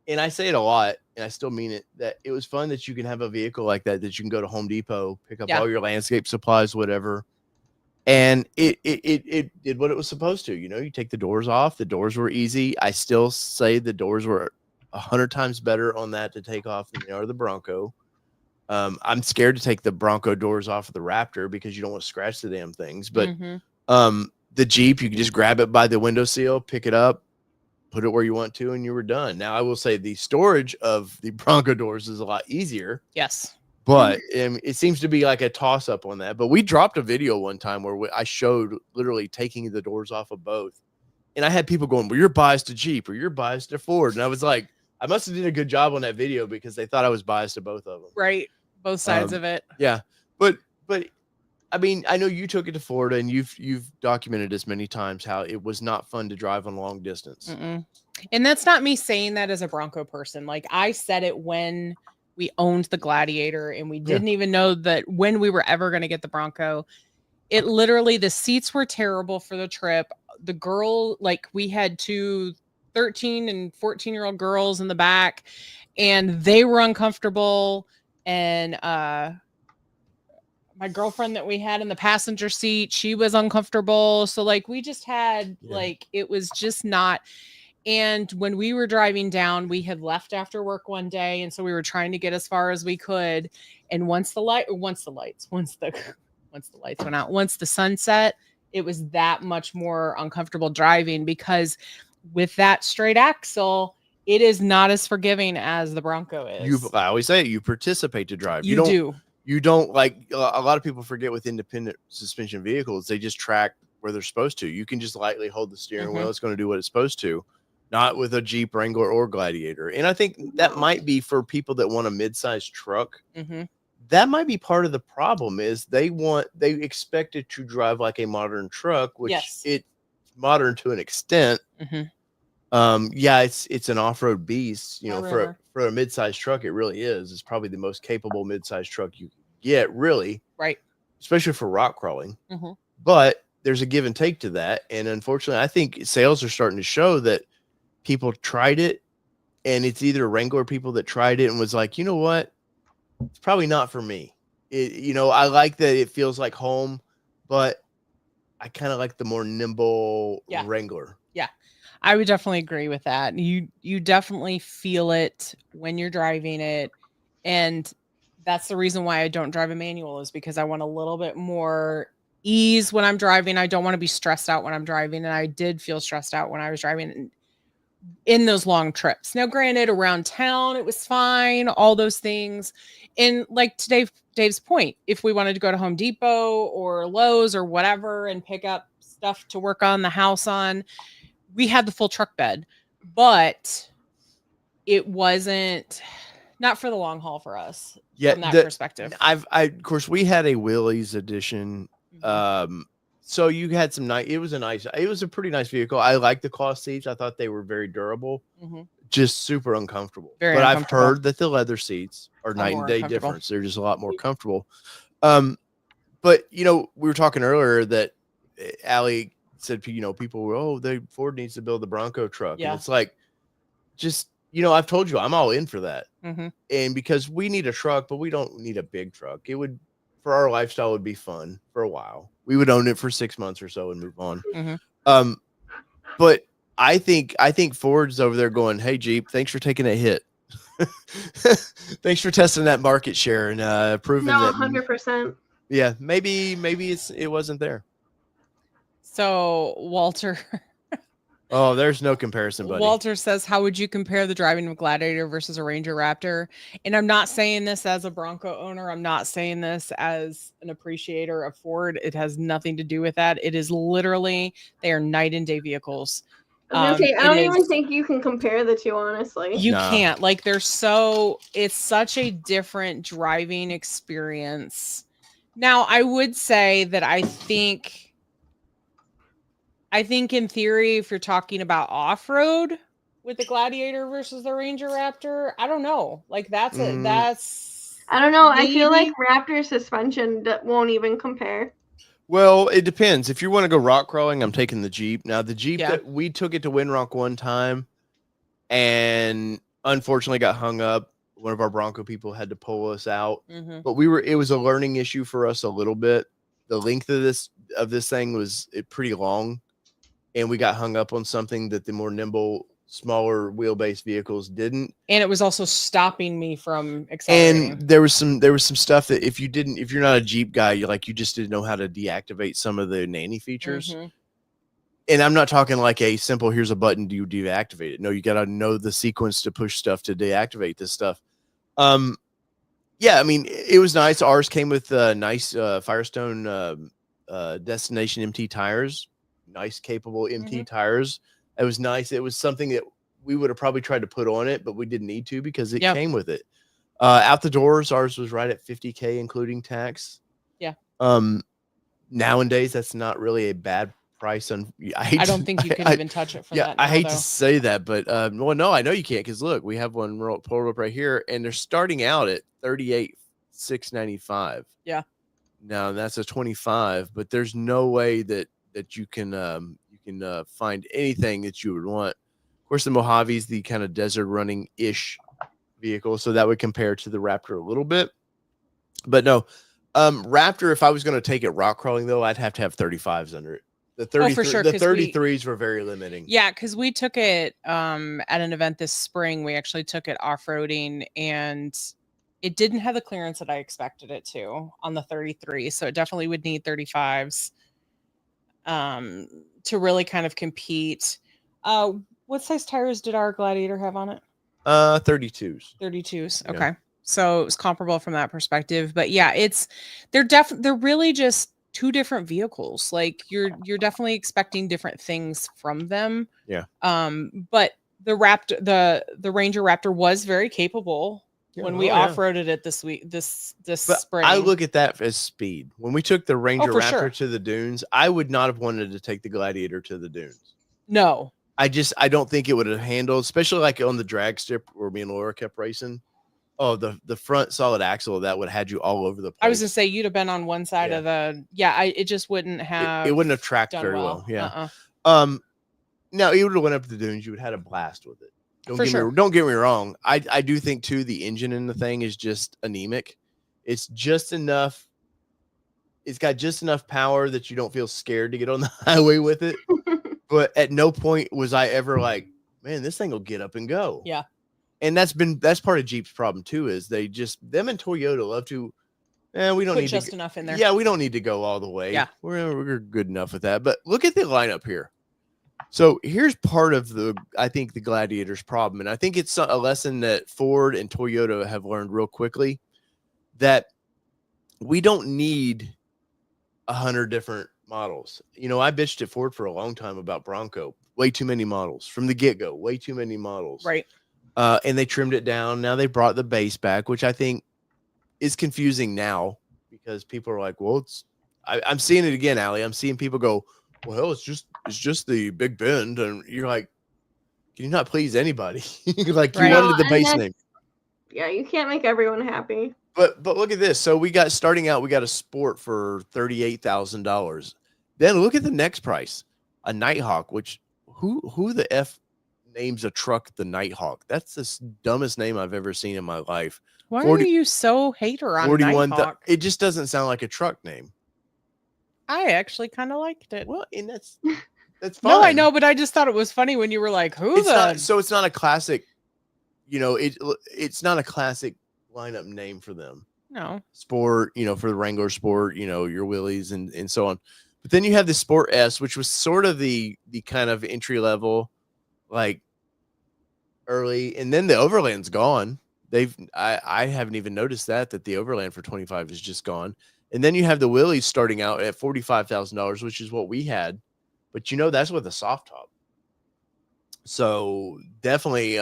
And I say it a lot, and I still mean it, that it was fun that you can have a vehicle like that you can go to Home Depot, pick up all your landscape supplies, whatever. And it did what it was supposed to. You take the doors off. The doors were easy. I still say the doors were 100 times better on that to take off than they are the Bronco. I'm scared to take the Bronco doors off of the Raptor because you don't want to scratch the damn things. But the Jeep, you can just grab it by the window seal, pick it up, put it where you want to, and you were done. Now, I will say the storage of the Bronco doors is a lot easier. Yes. But it seems to be like a toss up on that. But we dropped a video one time where I showed literally taking the doors off of both. And I had people going, well, you're biased to Jeep or you're biased to Ford. And I was like, I must have did a good job on that video because they thought I was biased to both of them. Right. Both sides of it. Yeah. But I mean, I know you took it to Florida and you've documented this many times how it was not fun to drive on long distance. And that's not me saying that as a Bronco person. Like I said it when we owned the Gladiator and we didn't even know that when we were ever going to get the Bronco. It literally, the seats were terrible for the trip. The girl, like we had 2 13 and 14-year-old girls in the back and they were uncomfortable. And my girlfriend that we had in the passenger seat, she was uncomfortable. So like we just had like, it was just not. And when we were driving down, we had left after work one day. And so we were trying to get as far as we could. And once the lights went out, once the sun set, it was that much more uncomfortable driving because with that straight axle, it is not as forgiving as the Bronco is. I always say it, you participate to drive. You don't like a lot of people forget with independent suspension vehicles, they just track where they're supposed to. You can just lightly hold the steering wheel. It's going to do what it's supposed to, not with a Jeep Wrangler or Gladiator. And I think that might be for people that want a mid-sized truck. That might be part of the problem is they expect it to drive like a modern truck, which it's modern to an extent. It's an off-road beast, you know, for a mid-sized truck. It really is. It's probably the most capable mid-sized truck you can get, really. Right. Especially for rock crawling. But there's a give and take to that. And unfortunately, I think sales are starting to show that people tried it and it's either Wrangler people that tried it and was like, you know what? It's probably not for me. I like that it feels like home, but I kind of like the more nimble Wrangler. Yeah, I would definitely agree with that. You definitely feel it when you're driving it. And that's the reason why I don't drive a manual is because I want a little bit more ease when I'm driving. I don't want to be stressed out when I'm driving. And I did feel stressed out when I was driving in those long trips. Now, granted, around town, it was fine, all those things. And like to Dave's point, if we wanted to go to Home Depot or Lowe's or whatever and pick up stuff to work on the house on, we had the full truck bed, but it wasn't not for the long haul for us. From that perspective. Of course, we had a Willys edition. So you had it was a pretty nice vehicle. I liked the cloth seats. I thought they were very durable, just super uncomfortable. I've heard that the leather seats are night and day difference. They're just a lot more comfortable. But we were talking earlier that Allie said, people were, Ford needs to build the Bronco truck. Yeah. And it's like, just, I've told you, I'm all in for that. And because we need a truck, but we don't need a big truck. It would, for our lifestyle, would be fun for a while. We would own it for 6 months or so and move on. But I think Ford's over there going, hey, Jeep, thanks for taking a hit. Thanks for testing that market share and proving that 100%. Yeah, maybe it wasn't there. So Walter. Oh, there's no comparison, buddy. Walter says, how would you compare the driving of Gladiator versus a Ranger Raptor? And I'm not saying this as a Bronco owner. I'm not saying this as an appreciator of Ford. It has nothing to do with that. It is literally, they are night and day vehicles. I don't even think you can compare the two, honestly. You can't. Like, it's such a different driving experience. Now, I would say that I think in theory, if you're talking about off-road with the Gladiator versus the Ranger Raptor, I don't know. Like that's I don't know. Maybe. I feel like Raptor suspension won't even compare. Well, it depends. If you want to go rock crawling, I'm taking the Jeep. Now the Jeep that we took it to Windrock one time and unfortunately got hung up. One of our Bronco people had to pull us out, but it was a learning issue for us a little bit. The length of this thing was pretty long. And we got hung up on something that the more nimble smaller wheelbase vehicles didn't. And it was also stopping me from accelerating. And there was some stuff that if you're not a Jeep guy, you just didn't know how to deactivate some of the nanny features. Mm-hmm. And I'm not talking like a simple, here's a button, do you deactivate it? No, you got to know the sequence to push stuff to deactivate this stuff. Yeah, I mean, it was nice. Ours came with nice Firestone Destination MT tires, nice, capable MT tires. It was nice. It was something that we would have probably tried to put on it, but we didn't need to because it came with it. Out the doors, ours was right at $50K, including tax. Yeah. Nowadays, that's not really a bad price. I don't think you can even touch it for that. I hate to say that, but well, no, I know you can't, because look, we have one pulled up right here, and they're starting out at $38,695. Yeah. Now that's a 25, but there's no way that you can find anything that you would want. Of course, the Mojave is the kind of desert running ish vehicle, so that would compare to the Raptor a little bit. But no, Raptor, if I was going to take it rock crawling though, I'd have to have 35s under it. The 33, for sure, the 33s were very limiting. Yeah, because we took it at an event this spring. We actually took it off-roading, and it didn't have the clearance that I expected it to on the 33. So it definitely would need 35s to really kind of compete. What size tires did our Gladiator have on it? 32s. 32s. Yeah. Okay. So it's comparable from that perspective. But yeah, they're really just two different vehicles. Like you're definitely expecting different things from them. Yeah. But the Ranger Raptor was very capable when we off-roaded it this spring. I look at that as speed. When we took the Ranger Raptor to the dunes, I would not have wanted to take the Gladiator to the dunes. No. I don't think it would have handled, especially like on the drag strip where me and Laura kept racing. Oh, the front solid axle of that would have had you all over the place. I was gonna say you'd have been on one side of the it just wouldn't have it wouldn't have tracked very well. Yeah. Now you would have went up to the dunes, you would have had a blast with it. Don't get me wrong. I do think too the engine in the thing is just anemic. It's just enough. It's got just enough power that you don't feel scared to get on the highway with it. But at no point was I ever like, man, this thing will get up and go. Yeah. And that's part of Jeep's problem too, is them and Toyota love to, we don't put need just enough in there. Yeah, we don't need to go all the way. Yeah. We're good enough with that. But look at the lineup here. So here's part of I think the Gladiator's problem. And I think it's a lesson that Ford and Toyota have learned real quickly, that we don't need 100 different models. I bitched at Ford for a long time about Bronco. Way too many models from the get-go. Way too many models. Right. And they trimmed it down. Now they brought the base back, which I think is confusing now, because people are like, well, I'm seeing it again, Allie. I'm seeing people go, well, it's just the Big Bend. And you're like, can you not please anybody? Like you wanted the base name. Yeah, you can't make everyone happy. But look at this. So we got a Sport for $38,000. Then look at the next price, a Nighthawk, which who the F names a truck the Nighthawk? That's the dumbest name I've ever seen in my life. Why are you so hater on Nighthawk? It just doesn't sound like a truck name. I actually kind of liked it. Well, and that's fine. No, I know, but I just thought it was funny when you were like, so it's not a classic, it's not a classic lineup name for them. No. Sport, for the Wrangler Sport, your Willys and so on. But then you have the Sport S, which was sort of the kind of entry level, like early, and then the Overland's gone. I haven't even noticed that the Overland for 25 is just gone. And then you have the Willys starting out at $45,000, which is what we had. But that's with a soft top. So definitely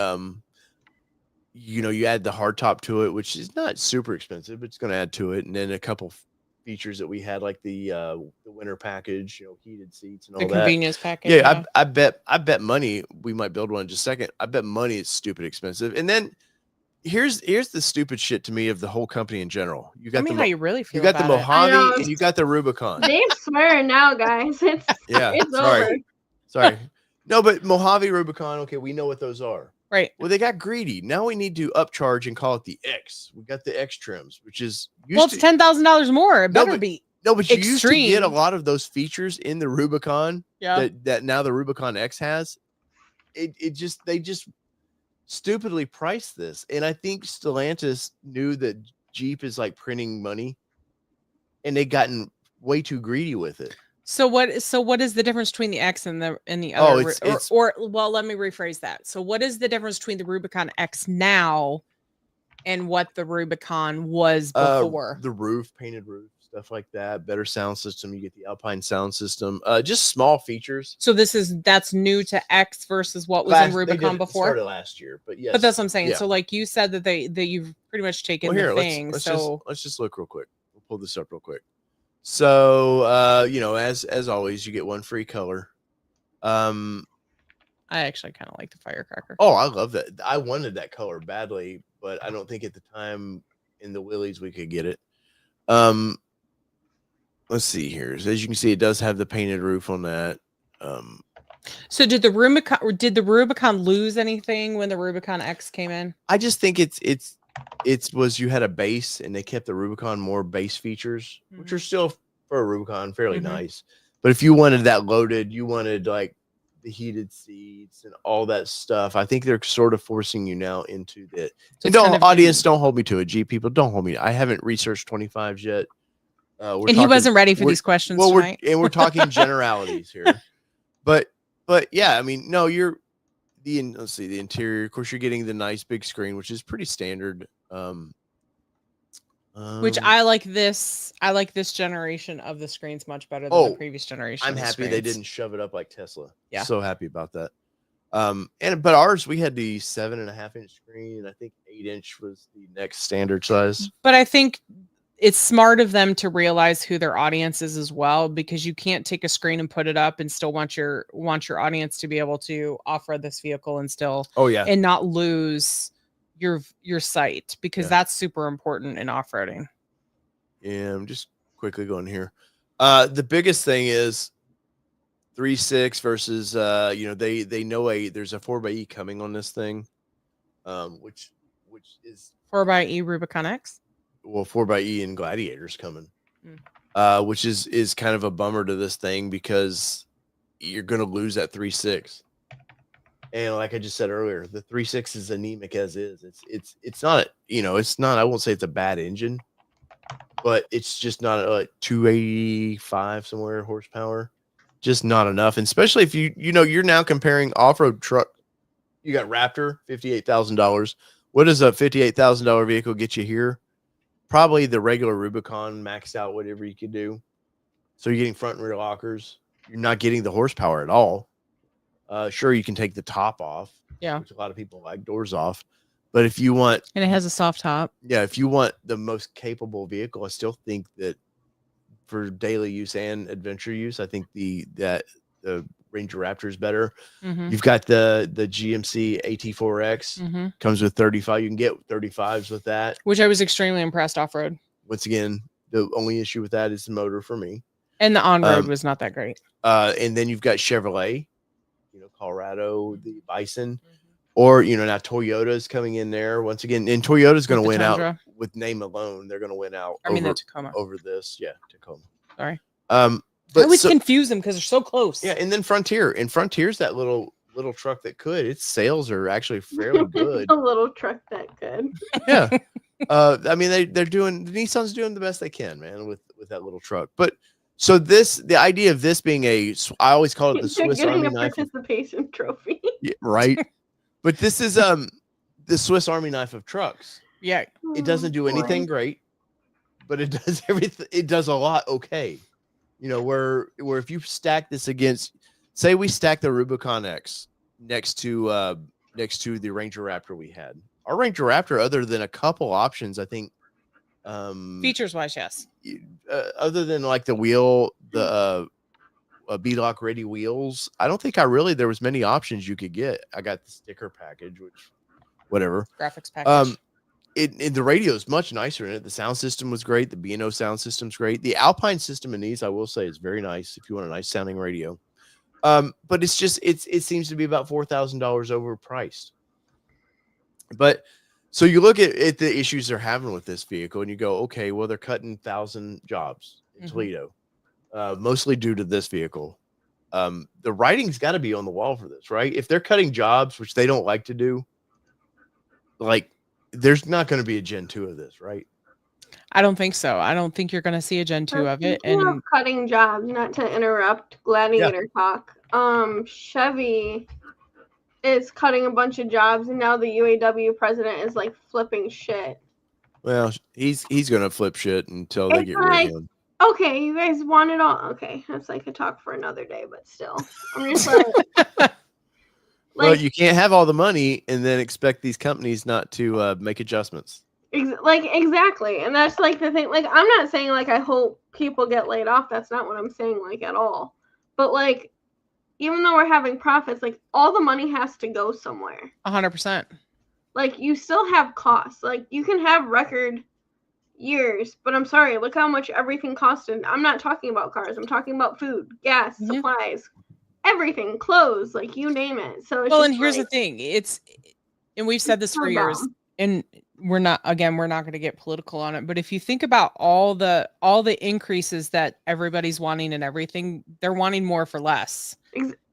you add the hard top to it, which is not super expensive, but it's going to add to it. And then a couple features that we had, like the winter package, heated seats and all that. The convenience package. Yeah, I bet money we might build one in just a second. I bet money it's stupid expensive. And then here's the stupid shit to me of the whole company in general. You got how you really feel. You got the Mojave and you got the Rubicon. Dave's swearing now, guys. It's over. Sorry. No, but Mojave, Rubicon. Okay, we know what those are. Right. Well, they got greedy. Now we need to upcharge and call it the X. We got the X trims, which is it's $10,000 more. It better be. No, but you used to get a lot of those features in the Rubicon. Yeah. That now the Rubicon X has. they just stupidly priced this, and I think Stellantis knew that Jeep is like printing money, and they gotten way too greedy with it. So what is the difference between the X and the other? Or well, let me rephrase that. So what is the difference between the Rubicon X now and what the Rubicon was before? The roof, painted roof, stuff like that. Better sound system. You get the Alpine sound system. Just small features. So that's new to X versus what was in Rubicon before. Started last year, but yes. But that's what I'm saying. Yeah. So like you said that you've pretty much taken the thing. Let's just look real quick. We'll pull this up real quick. So as always, you get one free color. I actually kind of like the firecracker. Oh, I love that. I wanted that color badly, but I don't think at the time in the Willys we could get it. Let's see here. As you can see, it does have the painted roof on that. So did the Rubicon lose anything when the Rubicon X came in? I just think it was you had a base, and they kept the Rubicon more base features, which are still for a Rubicon fairly nice. But if you wanted that loaded, you wanted like the heated seats and all that stuff. I think they're sort of forcing you now into that. So and audience, don't hold me to it. Jeep people, don't hold me. I haven't researched 25s yet. And he wasn't ready for these questions. Well, we're talking generalities here. But yeah, I mean, no, let's see the interior. Of course, you're getting the nice big screen, which is pretty standard. Which I like this. I like this generation of the screens much better than the previous generation. I'm happy they didn't shove it up like Tesla. Yeah, so happy about that. But ours, we had the 7.5-inch screen, and I think 8-inch was the next standard size. But I think it's smart of them to realize who their audience is as well, because you can't take a screen and put it up and still want your audience to be able to off-road this vehicle and still and not lose your sight, because that's super important in off-roading. Yeah, I'm just quickly going here. The biggest thing is 3.6 versus they know there's a 4xe coming on this thing, which is 4xe Rubicon X. Well, 4xe and Gladiator's coming, which is kind of a bummer to this thing, because you're going to lose that 3.6. And like I just said earlier, the 3.6 is anemic as is. It's not, it's not, I won't say it's a bad engine, but it's just not like 285 somewhere horsepower. Just not enough. And especially if you're now comparing off-road truck. You got Raptor, $58,000. What does a $58,000 vehicle get you here? Probably the regular Rubicon maxed out, whatever you could do. So you're getting front and rear lockers. You're not getting the horsepower at all. Sure, you can take the top off. Yeah. Which a lot of people like, doors off. But if you want... And it has a soft top. Yeah, if you want the most capable vehicle, I still think that for daily use and adventure use, I think the Ranger Raptor is better. You've got the GMC AT4X. Comes with 35. You can get 35s with that. Which I was extremely impressed off-road. Once again, the only issue with that is the motor for me. And the on-road was not that great. And then you've got Chevrolet, Colorado, the Bison, or now Toyota's coming in there once again, and Toyota's going to win out with name alone. They're going to win out. The Tacoma over this, Tacoma. Sorry, but I always confuse them because they're so close. Yeah, and then Frontier, and Frontier's that little truck that could. Its sales are actually fairly good. A little truck that could. Yeah, I mean Nissan's doing the best they can, man, with that little truck, but. So the idea of this being I always call it the Swiss Army knife. Participation trophy. Yeah, right. But this is the Swiss Army knife of trucks. Yeah. It doesn't do anything great, but it does everything. It does a lot okay. Where if you stack this against, say we stack the Rubicon X next to the Ranger Raptor we had. Our Ranger Raptor, other than a couple options, I think features wise, yes. Other than like the wheel, the beadlock ready wheels, I don't think there was many options you could get. I got the sticker package, which whatever graphics package. The radio is much nicer in it. The sound system was great. The B&O sound system's great. The Alpine system in these, I will say, is very nice if you want a nice sounding radio. But it's just it seems to be about $4,000 overpriced. But so you look at the issues they're having with this vehicle, and you go, okay, well, they're cutting 1,000 jobs in Toledo, mostly due to this vehicle. the writing's got to be on the wall for this, right? If they're cutting jobs, which they don't like to do, like there's not going to be a Gen 2 of this, right? I don't think so. I don't think you're going to see a Gen 2 of it. And cutting jobs, not to interrupt Gladiator talk. Chevy is cutting a bunch of jobs, and now the UAW president is like flipping shit. Well, he's going to flip shit until they get rid of him. Okay, you guys want it all. Okay, that's like a talk for another day, but still, I'm just like, well, you can't have all the money and then expect these companies not to make adjustments. Exactly, and that's like the thing. Like, I'm not saying like I hope people get laid off. That's not what I'm saying, like at all. But like, even though we're having profits, like all the money has to go somewhere. 100%. Like, you still have costs. Like, you can have record years, but I'm sorry, look how much everything costed. I'm not talking about cars. I'm talking about food, gas, supplies, everything, clothes, like you name it. So it's and here's the thing. And we've said this for years, and we're not going to get political on it, but if you think about all the increases that everybody's wanting and everything, they're wanting more for less.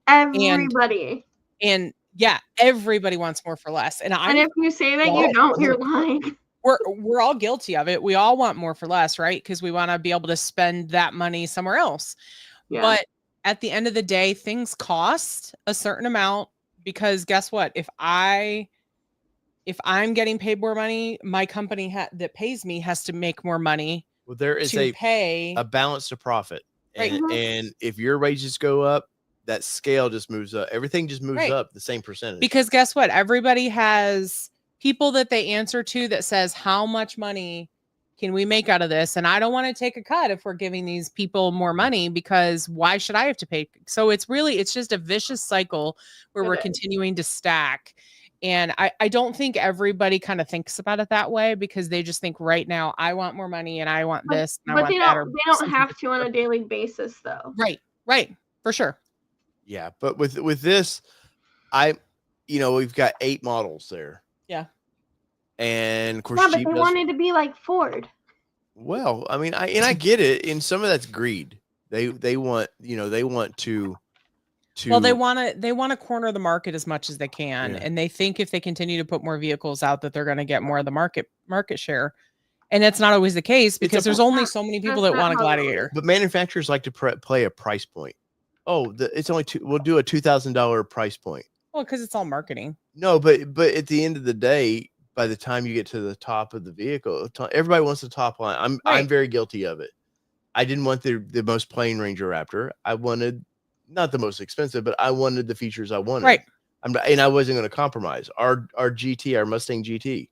Everybody. And yeah, everybody wants more for less. And if you say that you don't, you're lying. We're all guilty of it. We all want more for less, right? Because we want to be able to spend that money somewhere else. Yeah. But at the end of the day, things cost a certain amount, because guess what? If I'm getting paid more money, my company that pays me has to make more money. Well, there is a balance to profit. And if your wages go up, that scale just moves up. Everything just moves up the same percentage. Because guess what? Everybody has people that they answer to that says, how much money can we make out of this? And I don't want to take a cut if we're giving these people more money, because why should I have to pay? So it's just a vicious cycle where we're continuing to stack. And I don't think everybody kind of thinks about it that way, because they just think right now, I want more money and I want this. And but they don't have to on a daily basis though. Right. For sure. Yeah. But with this, we've got 8 models there. Yeah. And of course, but they wanted to be like Ford. Well, I mean, I get it. And some of that's greed. They want to. Well, they want to corner the market as much as they can, and they think if they continue to put more vehicles out that they're going to get more of the market share, and that's not always the case, because there's only so many people that want a Gladiator. But manufacturers like to play a price point. Oh, it's only we'll do a $2,000 price point. Well, because it's all marketing. No, but at the end of the day, by the time you get to the top of the vehicle, everybody wants the top line. I'm very guilty of it. I didn't want the most plain Ranger Raptor. I wanted not the most expensive, but I wanted the features I wanted. Right. And I wasn't going to compromise. Our Mustang GT.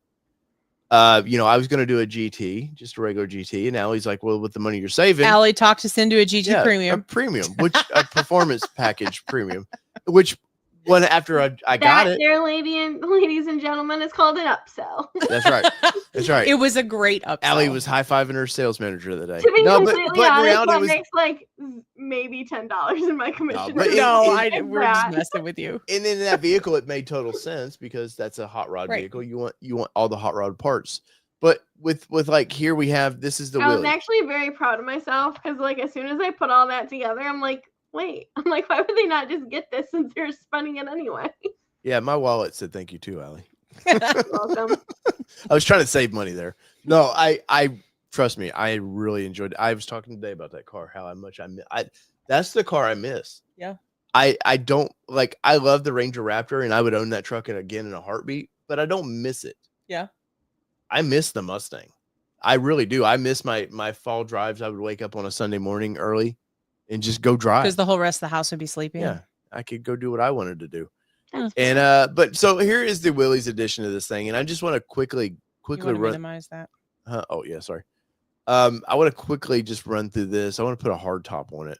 I was going to do a GT, just a regular GT, and Allie's like, "Well, with the money you're saving," Allie talked us into a GT premium, a performance package premium, which. When after I got it, there, ladies and gentlemen, it's called an upsell. That's right. It was a great upsell. Allie was high-fiving her sales manager the day. To be completely honest, that makes like maybe $10 in my commission. We're just messing with you. And in that vehicle, it made total sense, because that's a hot rod vehicle. You want all the hot rod parts. But with like here we have, this is the. I was actually very proud of myself, because like as soon as I put all that together, I'm like, wait, why would they not just get this since they're spending it anyway? Yeah, my wallet said thank you too, Allie. Welcome. I was trying to save money there. No, I trust me, I really enjoyed it. I was talking today about that car, how much that's the car I miss. Yeah. I don't like, I love the Ranger Raptor and I would own that truck again in a heartbeat, but I don't miss it. Yeah. I miss the Mustang. I really do. I miss my fall drives. I would wake up on a Sunday morning early and just go drive, because the whole rest of the house would be sleeping. Yeah, I could go do what I wanted to do. And but so here is the Willys edition of this thing, and I just want to quickly minimize that. Oh yeah, sorry. I want to quickly just run through this. I want to put a hard top on it,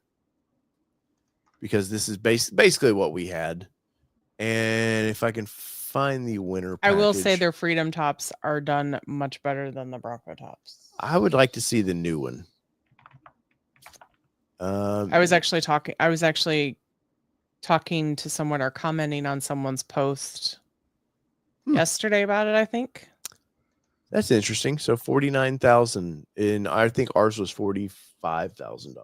because this is basically what we had. And if I can find the winner package, I will say their Freedom tops are done much better than the Bronco tops. I would like to see the new one. I was actually talking to someone or commenting on someone's post yesterday about it, I think. That's interesting. So 49,000, and I think ours was $45,000.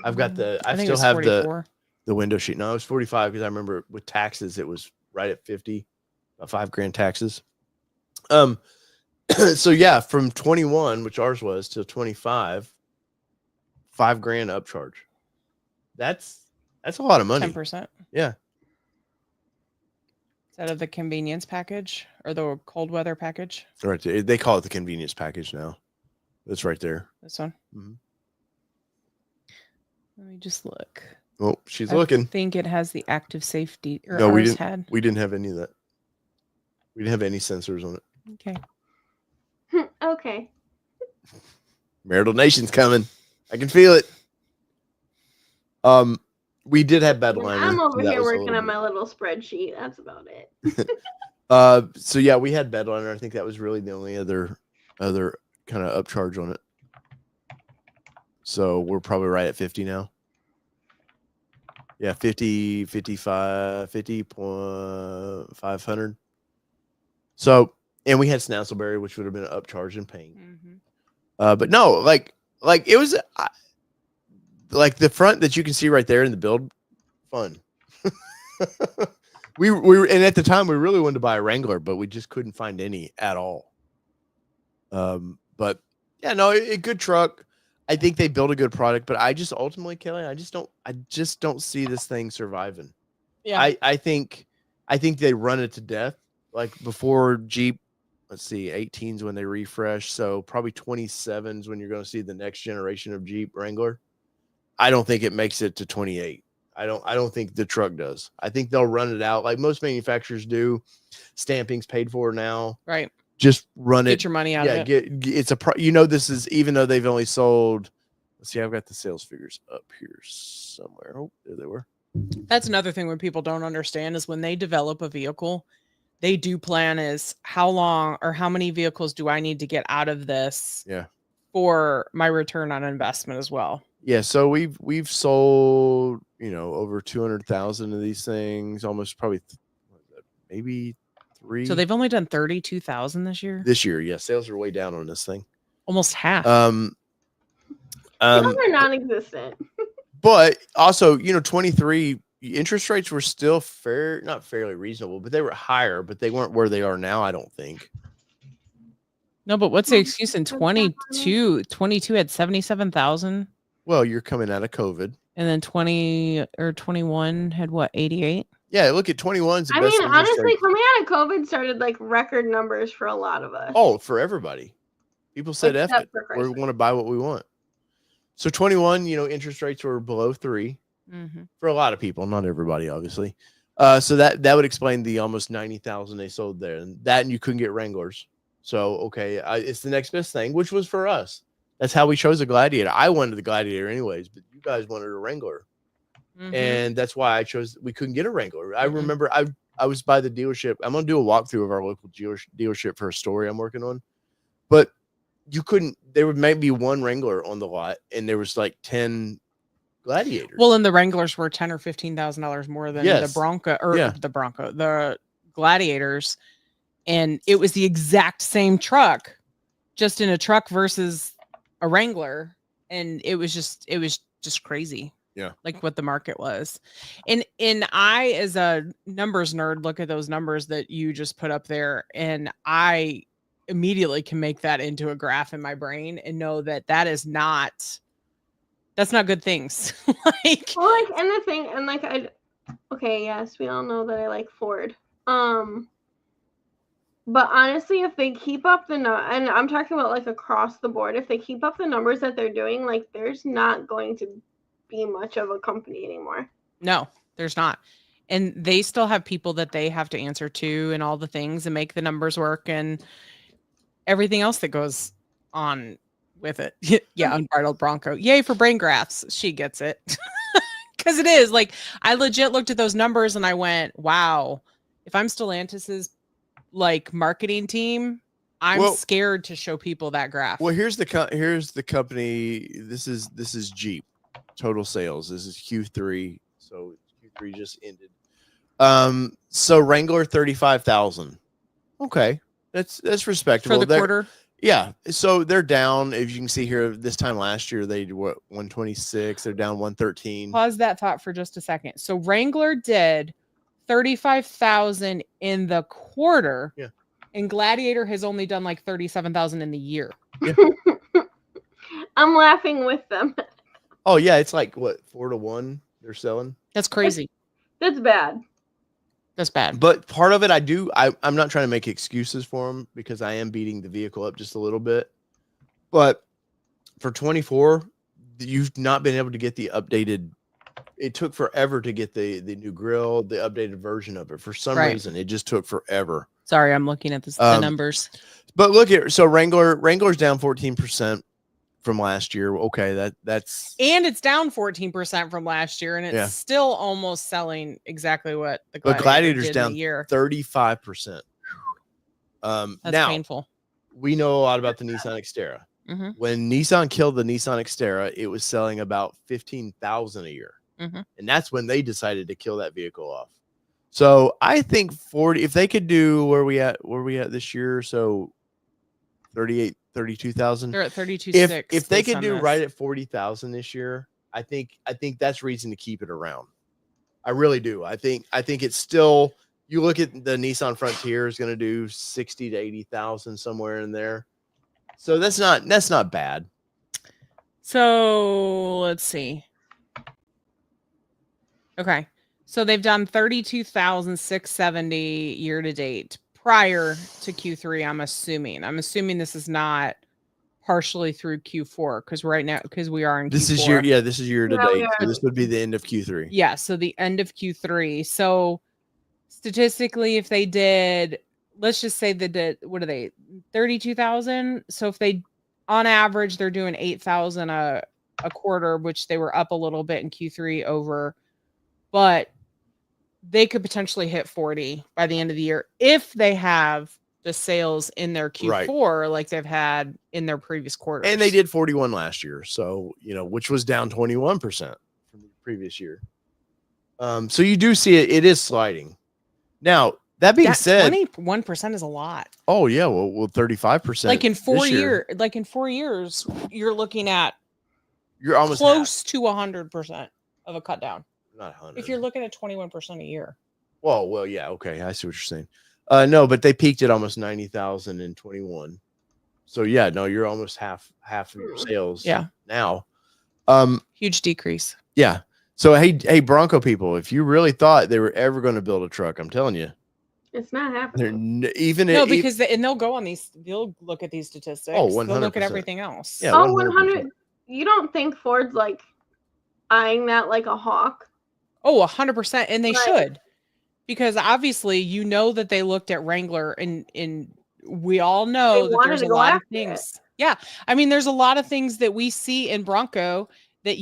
I've got I still have 44. The window sheet. No, it was 45 because I remember with taxes it was right at 50, about $5,000 taxes. So yeah, from 21, which ours was, to 25, $5,000 upcharge. That's a lot of money. 10%. Yeah. Is that of the convenience package or the cold weather package? Right. They call it the convenience package now. It's right there. This one. Mm-hmm. Let me just look. Oh, she's looking. I think it has the active safety. Or no, we ours didn't. had. We didn't have any of that. We didn't have any sensors on it. Okay. Okay. Marital Nation's coming. I can feel it. We did have bedliner. I'm over here working on my little spreadsheet. That's about it. So yeah, we had bedliner. I think that was really the only other kind of upcharge on it. So we're probably right at 50 now. Yeah, 50, 55, 50.500. So, and we had Snazzleberry, which would have been an upcharge in paint. Mm-hmm. But no, like it was like the front that you can see right there in the build, fun. we and at the time we really wanted to buy a Wrangler, but we just couldn't find any at all. But yeah, no, a good truck. I think they built a good product, but I just ultimately, Kelly, I just don't see this thing surviving. Yeah. I think they run it to death. Like before Jeep, let's see, 18s when they refresh. So probably 27s when you're going to see the next generation of Jeep Wrangler. I don't think it makes it to 28. I don't think the truck does. I think they'll run it out like most manufacturers do. Stamping's paid for now. Right. Just run Get your money out of it. It's this is, even though they've only sold, let's see, I've got the sales figures up here somewhere. Oh, there they were. That's another thing when people don't understand is when they develop a vehicle, they do plan is how long or how many vehicles do I need to get out of this for my return on investment as well. Yeah. So we've sold, over 200,000 of these things, almost probably maybe 3. So they've only done 32,000 this year. This year, yeah. Sales are way down on this thing. Almost half. Sales are non-existent. But also, 23 interest rates were still not fairly reasonable, but they were higher, but they weren't where they are now, I don't think. No, but what's the excuse in 22? 22 had 77,000. Well, you're coming out of COVID. And then 20 or 21 had what, 88? Yeah, look at 21's. I mean, honestly, coming out of COVID started like record numbers for a lot of us. Oh, for everybody. People said, F it. We want to buy what we want. So 21, interest rates were below 3 for a lot of people, not everybody, obviously. So that would explain the almost 90,000 they sold there, and you couldn't get Wranglers. So, okay, it's the next best thing, which was for us. That's how we chose a Gladiator. I wanted the Gladiator anyways, but you guys wanted a Wrangler. And that's why we couldn't get a Wrangler. I remember I was by the dealership. I'm going to do a walkthrough of our local dealership for a story I'm working on. But you couldn't, there would maybe one Wrangler on the lot, and there was like 10 Gladiators. Well, and the Wranglers were $10,000 or $15,000 more than the Bronco the Gladiators. And it was the exact same truck, just in a truck versus a Wrangler. And it was just crazy. Yeah. Like what the market was. And I, as a numbers nerd, look at those numbers that you just put up there, and I immediately can make that into a graph in my brain and know that's not good things. And the thing, and okay, yes, we all know that I like Ford. But honestly, if they keep up and I'm talking about like across the board, if they keep up the numbers that they're doing, like there's not going to be much of a company anymore. No, there's not. And they still have people that they have to answer to and all the things and make the numbers work and everything else that goes on with it. Yeah, Unbridled Bronco. Yay for brain graphs. She gets it. Because it is. Like, I legit looked at those numbers and I went, wow, if I'm Stellantis's marketing team, I'm scared to show people that graph. Well, here's the company. This is Jeep. Total sales. This is Q3. So Q3 just ended. So Wrangler 35,000. Okay. That's respectable. For the quarter? Yeah, so they're down. If you can see here, this time last year they did what 126. They're down 113. Pause that thought for just a second. So Wrangler did 35,000 in the quarter. Yeah. And Gladiator has only done like 37,000 in the year. Yeah. I'm laughing with them. Oh yeah, it's like what 4-1 they're selling. That's crazy. That's bad. That's bad. But part of it, I'm not trying to make excuses for them because I am beating the vehicle up just a little bit. But for 24, you've not been able to get the updated. It took forever to get the new grill, the updated version of it. For some reason, it just took forever. Sorry, I'm looking at the numbers. But look at so Wrangler's down 14% from last year. Okay, that's and it's down 14% from last year, and it's still almost selling exactly what the Gladiator's did down in a year. 35%. That's now, painful. We know a lot about the Nissan Xterra. Mm-hmm. When Nissan killed the Nissan Xterra, it was selling about 15,000 a year, and that's when they decided to kill that vehicle off. So I think 40. If they could do where we at this year, so 32,000. They're at 32,600. If they could do right at 40,000 this year, I think that's reason to keep it around. I really do. I think it's still. You look at the Nissan Frontier is going to do 60 to 80,000 somewhere in there. So that's not bad. So let's see. Okay. So they've done 32,670 year to date prior to Q3. I'm assuming this is not partially through Q4 because we are in this Q4. This is year to date. So this would be the end of Q3. Yeah. So the end of Q3. So statistically, if they did, let's just say they did, what are they? 32,000. So if they, on average, they're doing 8,000 a quarter, which they were up a little bit in Q3 over, but they could potentially hit 40 by the end of the year if they have the sales in their Q4 like they've had in their previous quarters. And they did 41 last year, so which was down 21% from the previous year. So you do see it is sliding. Now, that being said, 21% is a lot. Oh yeah, well 35%. Like in 4 years, you're looking at you're almost close to 100% of a cut down. Not 100. If you're looking at 21% a year. Well, yeah, okay, I see what you're saying. No, but they peaked at almost 90,000 in 21. So yeah, no, you're almost half of your sales. Yeah. Now, huge decrease. Yeah. So hey, Bronco people, if you really thought they were ever going to build a truck, I'm telling you, it's not happening. They'll go on these. They'll look at these statistics. Oh, 100%. They'll look at everything else. Yeah, 100. You don't think Ford's like eyeing that like a hawk? Oh, 100%, and they should, because obviously that they looked at Wrangler, and we all know that there's a lot of things. Yeah, I mean, there's a lot of things that we see in Bronco that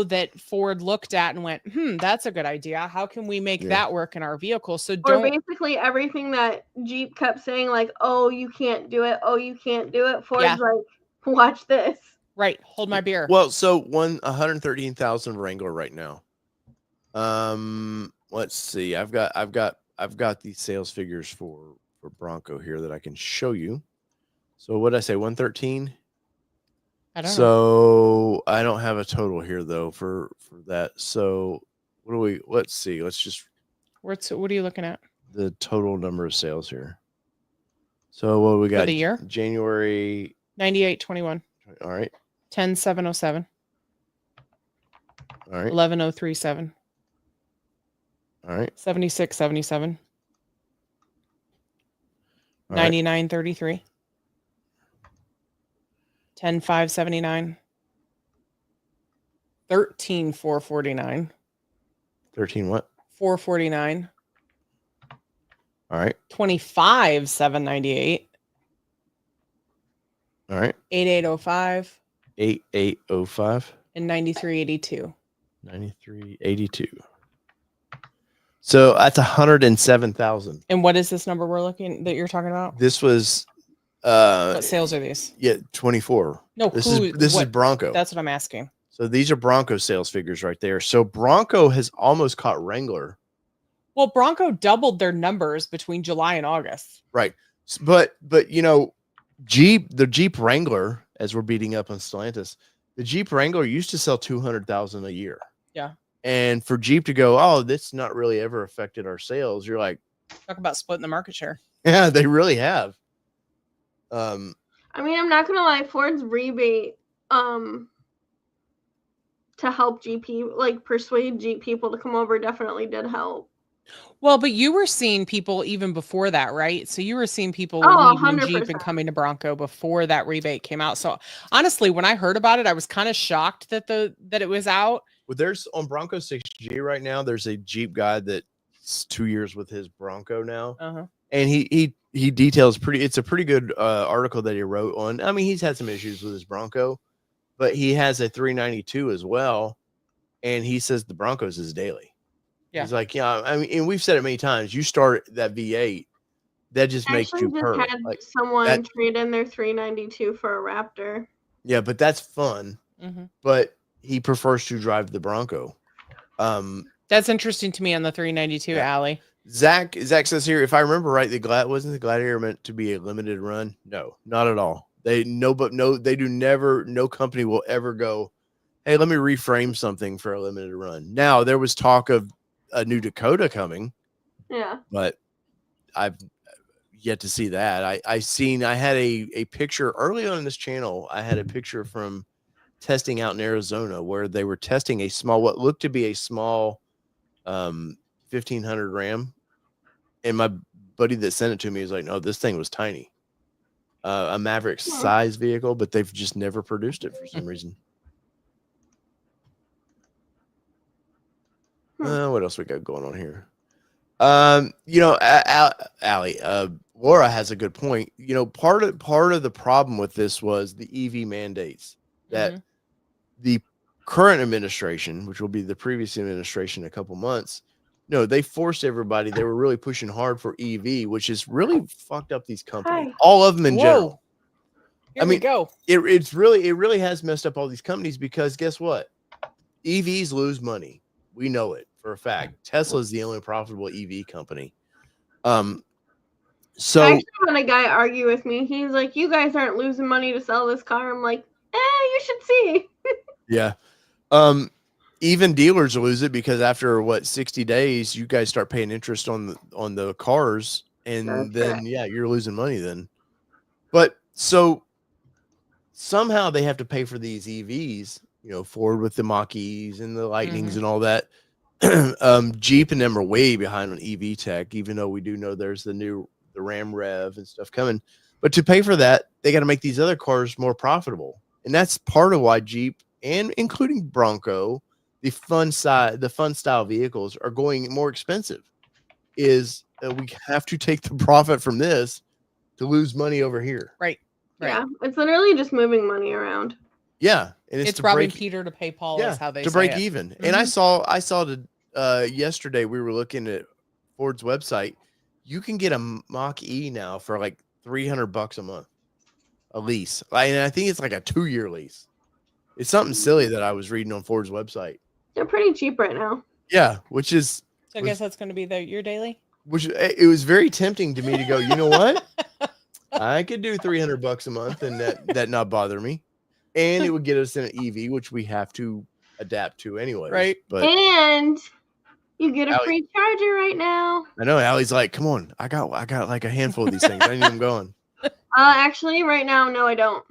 that Ford looked at and went, that's a good idea. How can we make that work in our vehicle? So or basically everything that Jeep kept saying, like, oh, you can't do it. Oh, you can't do it. Ford's like, watch this. Right. Hold my beer. Well, so 113,000 Wrangler right now. Let's see. I've got these sales figures for Bronco here that I can show you. So what did I say? 113. I don't know. So I don't have a total here though for that. So let's see. Let's just. What are you looking at? The total number of sales here. So what we got? For the year? January. 98.21. All right. 10.707. All right. 11.037. All right. 76.77. 99.33. 10.579. 13.449. 13 what? 449. All right. 25.798. All right. 8805. 8805. And 9382. 9382. So that's 107,000. And what is this number that you're talking about? This was what sales are these? Yeah, 24. No, this is Bronco. That's what I'm asking. So these are Bronco sales figures right there. So Bronco has almost caught Wrangler. Well, Bronco doubled their numbers between July and August. Right. But the Jeep Wrangler, as we're beating up on Stellantis, the Jeep Wrangler used to sell 200,000 a year. Yeah. And for Jeep to go, oh, that's not really ever affected our sales. You're like, talk about splitting the market share. Yeah, they really have. I mean, I'm not gonna lie, Ford's rebate, to help GP, like persuade Jeep people to come over, definitely did help. Well, but you were seeing people even before that, right? So you were seeing people leaving Jeep and coming to Bronco before that rebate came out. So honestly, when I heard about it, I was kind of shocked that it was out. Well, there's on Bronco 6G right now. There's a Jeep guy that's 2 years with his Bronco now, and he details it's a pretty good article that he wrote on. I mean, he's had some issues with his Bronco, but he has a 392 as well, and he says the Broncos is daily. Yeah. He's like, yeah, I mean, and we've said it many times. You start that V8, that just makes you purr. Had like someone trade in their 392 for a Raptor. Yeah, but that's fun. But he prefers to drive the Bronco. That's interesting to me on the 392, Allie. Zach says here, if I remember right, wasn't the Gladiator meant to be a limited run? No, not at all. They do never. No company will ever go, hey, let me reframe something for a limited run. Now there was talk of a new Dakota coming, but I've yet to see that. I had a picture early on in this channel. I had a picture from testing out in Arizona where they were testing what looked to be a small 1500 Ram, and my buddy that sent it to me was like, no, this thing was tiny, a Maverick size vehicle, but they've just never produced it for some reason. What else we got going on here? Allie, Laura has a good point. Part of the problem with this was the EV mandates that the current administration, which will be the previous administration in a couple months, they forced everybody. They were really pushing hard for EV, which has really fucked up these companies, all of them in general. Here we go. It really has messed up all these companies because guess what? EVs lose money. We know it for a fact. Tesla is the only profitable EV company. So I actually had a guy argue with me. He's like, "You guys aren't losing money to sell this car." I'm like, you should see. Yeah. Even dealers lose it because after 60 days, you guys start paying interest on the cars, and then you're losing money then. But so somehow they have to pay for these EVs. Ford with the Mach-E's and the Lightnings and all that. Jeep and them are way behind on EV tech, even though we do know there's the Ram Rev and stuff coming. But to pay for that, they got to make these other cars more profitable. And that's part of why Jeep, and including Bronco, the fun style vehicles are going more expensive. Is we have to take the profit from this to lose money over here. Right. Yeah, it's literally just moving money around. Yeah, and it's robbing Peter to pay Paul. Is how they to break even. And I saw yesterday we were looking at Ford's website. You can get a Mach-E now for like $300 a month, a lease. And I think it's like a 2-year lease. It's something silly that I was reading on Ford's website. They're pretty cheap right now. Yeah, which is. So I guess that's going to be your daily. Which it was very tempting to me to go. You know what? I could do $300 a month and that not bother me. And it would get us in an EV, which we have to adapt to anyway. Right. And you get a free charger right now. I know. Allie's like, come on. I got like a handful of these things. I need them going. Actually, right now, no, I don't.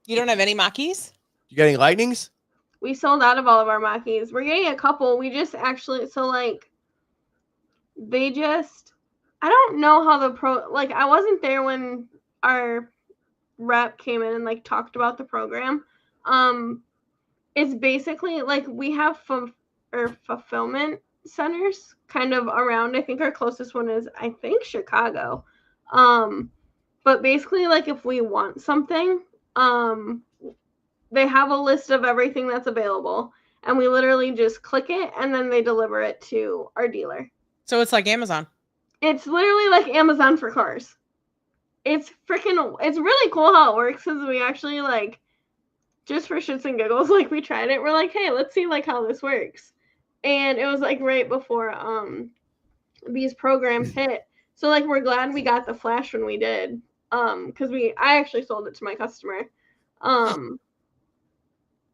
You don't have any Mach-E's? You got any Lightnings? We sold out of all of our Mach-E's. We're getting a couple. We just actually, I don't know how I wasn't there when our rep came in and talked about the program. It's basically we have fulfillment centers kind of around. I think our closest one is Chicago. But basically if we want something, they have a list of everything that's available, and we literally just click it and then they deliver it to our dealer. So it's like Amazon. It's literally like Amazon for cars. It's really cool how it works, because we actually just for shits and giggles, we tried it. We're like, hey, let's see how this works. And it was right before these programs hit. So we're glad we got the flash when we did. because I actually sold it to my customer.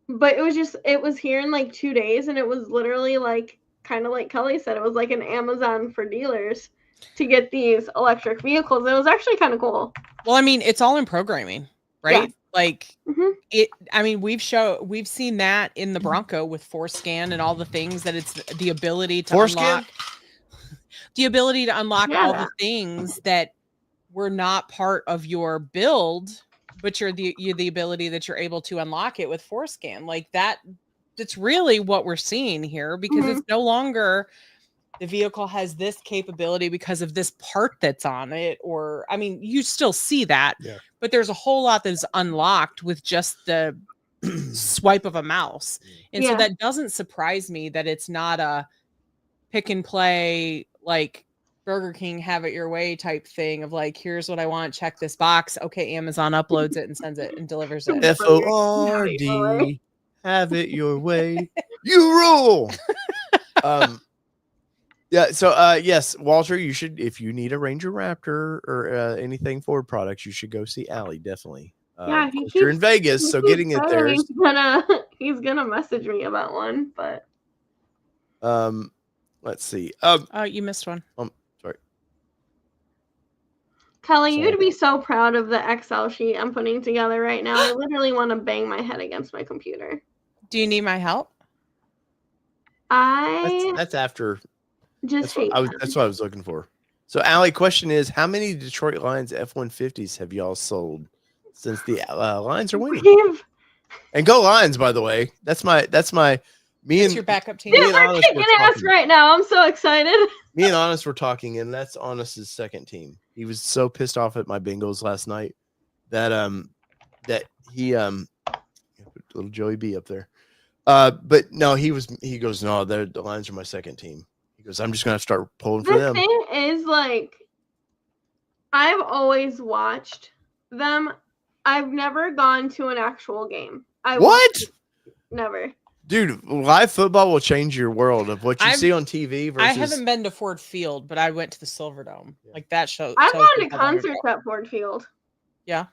But it was here in like 2 days, and it was literally like kind of like Kelly said, it was like an Amazon for dealers to get these electric vehicles. It was actually kind of cool. Well, I mean, it's all in programming, right? Yeah. Like I mean, we've seen that in the Bronco with ForeScan and all the things that it's the ability to unlock all the things that were not part of your build, but you're the ability that you're able to unlock it with ForeScan. Like that's really what we're seeing here, because it's no longer the vehicle has this capability because of this part that's on it, or I mean, you still see that, but there's a whole lot that's unlocked with just the swipe of a mouse. And so that doesn't surprise me that it's not a pick and play, like Burger King have it your way type thing of like, here's what I want, check this box. Okay, Amazon uploads it and sends it and delivers it. FORD, have it your way. You rule. Yeah. So, yes, Walter, you should, if you need a Ranger Raptor or anything Ford products, you should go see Allie. Definitely. Yeah, you're in Vegas, so getting it there. He's gonna message me about one, but let's see. You missed one. Sorry. Kelly, you'd be so proud of the Excel sheet I'm putting together right now. I literally want to bang my head against my computer. Do you need my help? That's after. That's what I was looking for. So, Allie, question is, how many Detroit Lions F-150s have y'all sold since the Lions are winning? And go Lions, by the way. That's your backup team. Dude, we're kicking ass right now. I'm so excited. Me and Honest were talking, and that's Honest's second team. He was so pissed off at my Bengals last night that he put little Joey B up there. But no, he goes, no, the Lions are my second team. He goes, I'm just gonna start pulling for them. The thing is, like, I've always watched them. I've never gone to an actual game. Never. Dude, live football will change your world of what you see on TV versus... I haven't been to Ford Field, but I went to the Silverdome. Yeah. Like that show. I've gone to concerts at Ford Field. Yeah.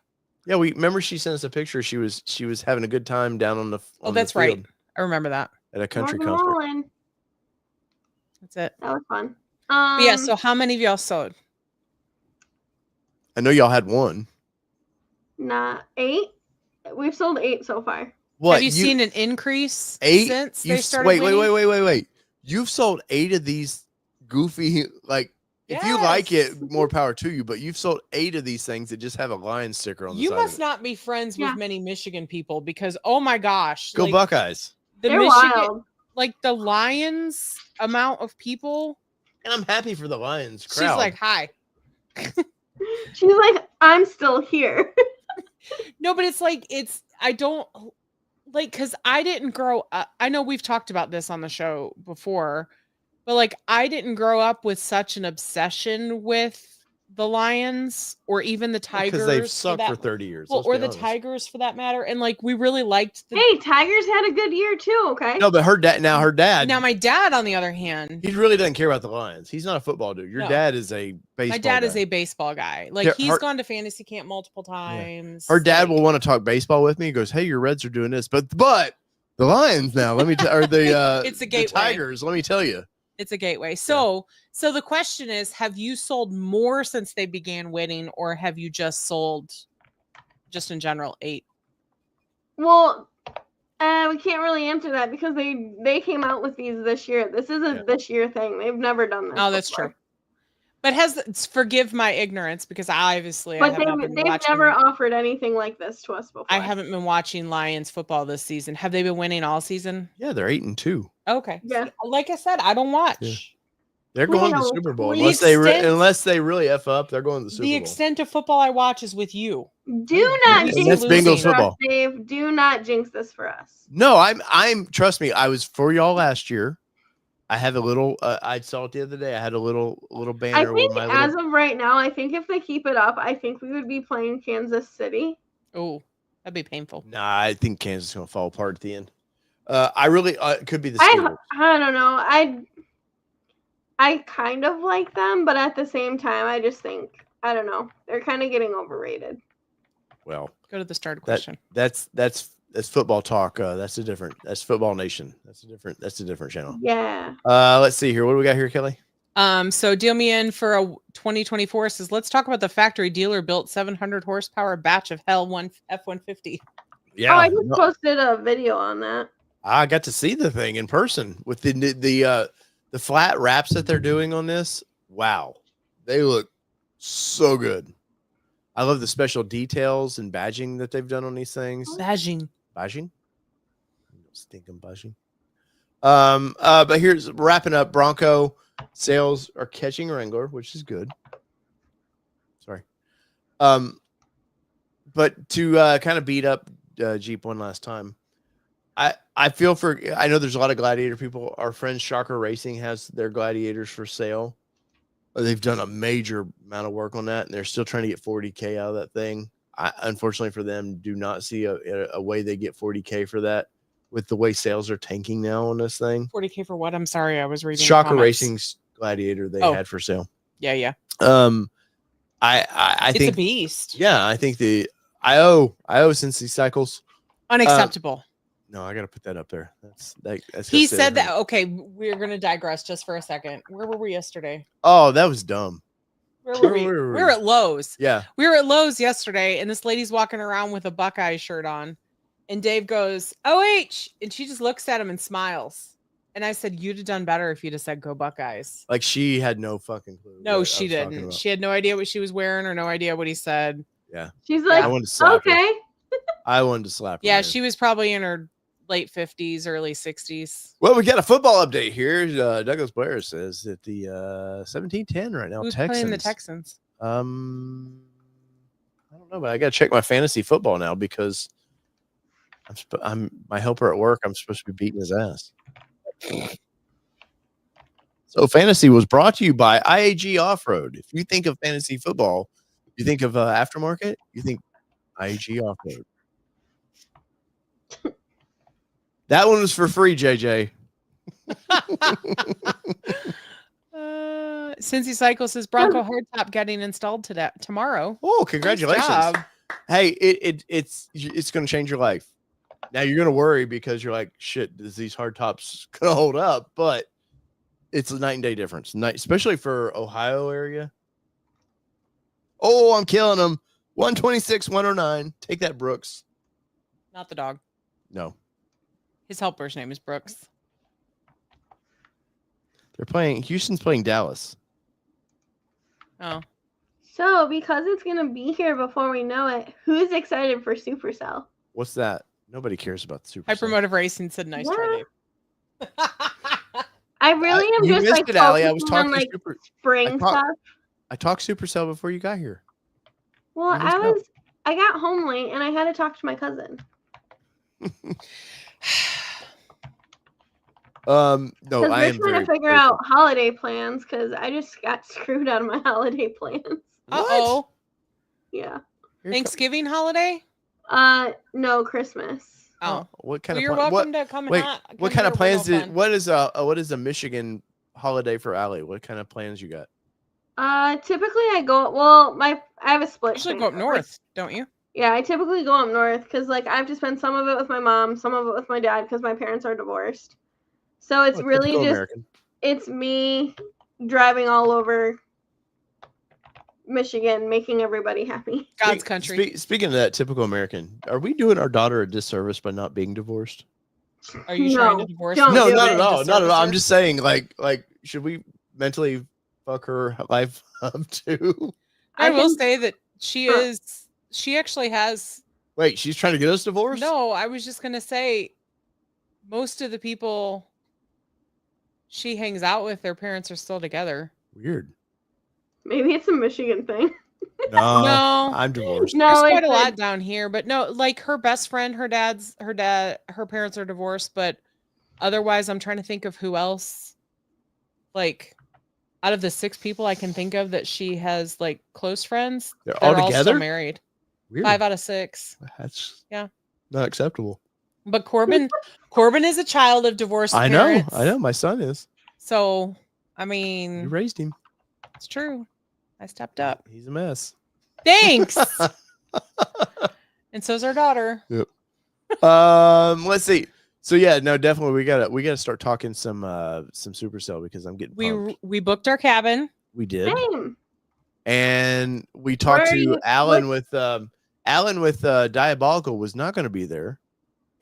Yeah, we remember she sent us a picture. She was having a good time down on the that's the field. Right. I remember that. At a country concert. That's it. That was fun. But yeah, so how many of y'all sold? I know y'all had one. 8. We've sold 8 so far. What? Have you seen an increase 8 since they started winning? Wait. You've sold 8 of these goofy, like, if you like it, more power to you, but you've sold 8 of these things that just have a lion sticker on the side. You must not be friends with many Michigan people, because, oh my gosh. Go Buckeyes. They're wild. Like the Lions amount of people. And I'm happy for the Lions crowd. She's like, hi. She's like, I'm still here. No, but it's like, I don't like, because I didn't grow up. I know we've talked about this on the show before, but like, I didn't grow up with such an obsession with the Lions or even the Tigers. Because they've sucked for 30 years. Well, or the Tigers for that matter. And like, we really liked Hey, Tigers had a good year too, okay? No, but her dad. Now my dad, on the other hand, he really doesn't care about the Lions. He's not a football dude. Your dad is a baseball. My dad guy. is a baseball guy. Like, he's gone to fantasy camp multiple times. Yeah. Her dad will want to talk baseball with me. He goes, "Hey, your Reds are doing this, but the Lions now. Let me tell, or the it's a gateway. The Tigers. Let me tell you." It's a gateway. So the question is, have you sold more since they began winning, or have you just sold, just in general, 8? Well, we can't really answer that because they came out with these this year. This is a this year thing. They've never done this. Oh, that's true. But forgive my ignorance, because they've never offered anything like this to us before. I haven't been watching Lions football this season. Have they been winning all season? Yeah, they're 8-2. Okay. Yeah. Like I said, I don't watch. Yeah. They're going to the Super Bowl unless they really F up. They're going to the Super Bowl. The extent of football I watch is with you. Do not jinx this Bengals football. Dave. Do not jinx this for us. No, I'm. Trust me. I was for y'all last year. I have a little. I saw it the other day. I had a little banner. I think as of right now, I think if they keep it up, I think we would be playing Kansas City. Oh, that'd be painful. Nah, I think Kansas is going to fall apart at the end. I really it could be the Steelers. I don't know. I kind of like them, but at the same time, I just think I don't know. They're kind of getting overrated. Well, go to the start question. That's football talk. That's Football Nation. That's a different channel. Yeah. Let's see here. What do we got here, Kelly? So Deal Me In for a 2024 says, let's talk about the factory dealer built 700 horsepower batch of Hell F-150. Yeah. Oh, I just posted a video on that. I got to see the thing in person with the flat wraps that they're doing on this. Wow. They look so good. I love the special details and badging that they've done on these things. Badging. Stinking badging. But here's wrapping up. Bronco sales are catching Wrangler, which is good. Sorry. But to kind of beat up Jeep one last time, I feel I know there's a lot of Gladiator people. Our friend Shocker Racing has their Gladiators for sale. They've done a major amount of work on that, and they're still trying to get 40K out of that thing. I, unfortunately for them, do not see a way they get 40K for that with the way sales are tanking now on this thing. 40K for what? I'm sorry, I was reading. Shocker Racing's Gladiator they had for sale. Yeah. I think it's a beast. Yeah, I think I owe Cincy Cycles. Unacceptable. No, I got to put that up there. That's he said that. Okay, we're going to digress just for a second. Where were we yesterday? Oh, that was dumb. Where were we? We were at Lowe's. Yeah. We were at Lowe's yesterday, and this lady's walking around with a Buckeye shirt on. And Dave goes, OH. And she just looks at him and smiles. And I said, you'd have done better if you'd have said go Buckeyes. Like she had no fucking clue. No, she didn't. She had no idea what she was wearing or no idea what he said. Yeah. She's like, I wanted to slap her. Okay. I wanted to slap her. Yeah, she was probably in her late 50s, early 60s. Well, we got a football update here. Douglas Blair says that the 17-10 right now. Who's Texans. playing the Texans? I don't know, but I got to check my fantasy football now because I'm my helper at work. I'm supposed to be beating his ass. So fantasy was brought to you by IAG Off-Road. If you think of fantasy football, you think of aftermarket, you think IAG Off-Road. That one was for free, JJ. Cincy Cycle says Bronco hardtop getting installed tomorrow. Oh, congratulations! Nice job. Hey, it's going to change your life. Now you're going to worry because you're like, shit, is these hardtops going to hold up? But it's a night and day difference, especially for Ohio area. Oh, I'm killing them. 126, 109. Take that, Brooks. Not the dog. No. His helper's name is Brooks. Houston's playing Dallas. Oh. So, because it's going to be here before we know it, who's excited for Supercell? What's that? Nobody cares about the Supercell. Hypermotive Racing said nice try, Dave. I really am you just missed like it, Allie. I was focusing on talking like spring stuff. I talked Supercell before you got here. Well, I got home late and I had to talk to my cousin. No, I am trying to figure out holiday plans because I just got screwed out of my holiday plans. Uh-oh. Yeah. Thanksgiving holiday? No, Christmas. Oh, what kind of? You're welcome to come. What kind of plans did? What is a Michigan holiday for Allie? What kind of plans you got? Typically I go. Well, I have a split. You usually go up north, don't you? Yeah, I typically go up north because like I have to spend some of it with my mom, some of it with my dad because my parents are divorced. So it's really just American. It's me driving all over Michigan, making everybody happy. God's country. Speaking of that, typical American, are we doing our daughter a disservice by not being divorced? Are you trying to divorce? No, not at all. Not at all. I'm just saying, like, should we mentally fuck her life up too? I will say that she actually has. Wait, she's trying to get us divorced? No, I was just gonna say, most of the people she hangs out with, their parents are still together. Weird. Maybe it's a Michigan thing. No, I'm divorced. No, there's quite a lot down here, but no, like her best friend, her parents are divorced, but otherwise, I'm trying to think of who else. Like, out of the 6 people I can think of that she has like close friends, they're all together, still married. Weird. 5 out of 6. That's not acceptable. But Corbin is a child of divorced parents. I know. My son is. So, I mean, you raised him. It's true. I stepped up. He's a mess. Thanks. And so's our daughter. Yep. Let's see. So yeah, no, definitely we gotta start talking some Supercell because I'm getting pumped. We booked our cabin. We did. Same. And we talked to Alan with Diabolical was not going to be there,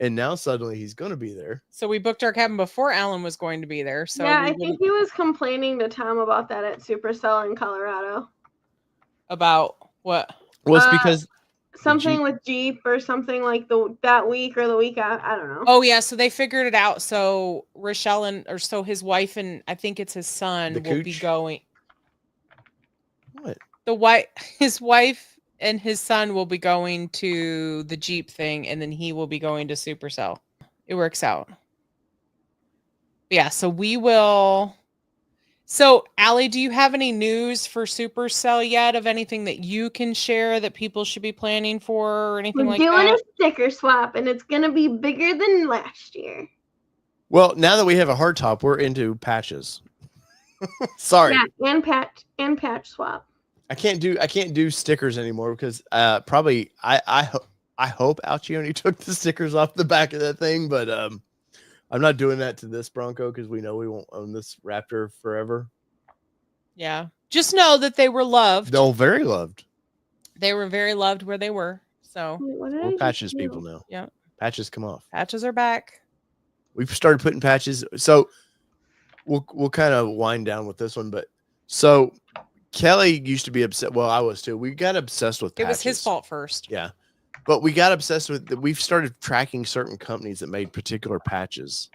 and now suddenly he's going to be there. So we booked our cabin before Alan was going to be there. So yeah, I think he was complaining to Tom about that at Supercell in Colorado. About what? Well, it's because something with Jeep or something like that week or the week I don't know. Oh yeah, so they figured it out. So Rochelle so his wife and I think it's his son will be going. What? His wife and his son will be going to the Jeep thing, and then he will be going to Supercell. It works out. Yeah, so we will. So, Allie, do you have any news for Supercell yet of anything that you can share that people should be planning for or anything like that? We're doing a sticker swap, and it's going to be bigger than last year. Well, now that we have a hardtop, we're into patches. Sorry. Yeah, and patch swap. I can't do stickers anymore because probably I hope Alcione took the stickers off the back of that thing, but I'm not doing that to this Bronco because we know we won't own this Raptor forever. Yeah. Just know that they were loved. They're very loved. They were very loved where they were. So we're patches people now. Yeah. Patches come off. Patches are back. We've started putting patches. So we'll kind of wind down with this one, but so Kelly used to be upset. Well, I was too. We got obsessed with patches. It was his fault first. Yeah. But we got obsessed with we've started tracking certain companies that made particular patches.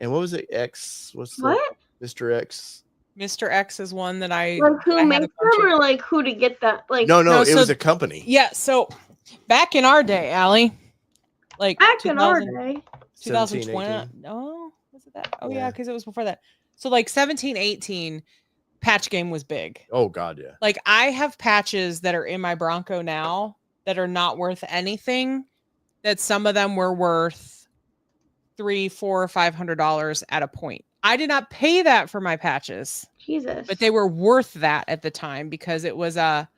And what was it? Mr. X? Mr. X is one that I like who makes them or like who to get that? Like no, it was a company. Yeah, so back in our day, Allie. Like back in our day. 2020. No, was it that? Oh yeah, because it was before that. So like 17, 18, patch game was big. Oh god, yeah. Like I have patches that are in my Bronco now that are not worth anything, that some of them were worth $300, $400, $500 at a point. I did not pay that for my patches. Jesus. But they were worth that at the time because it was a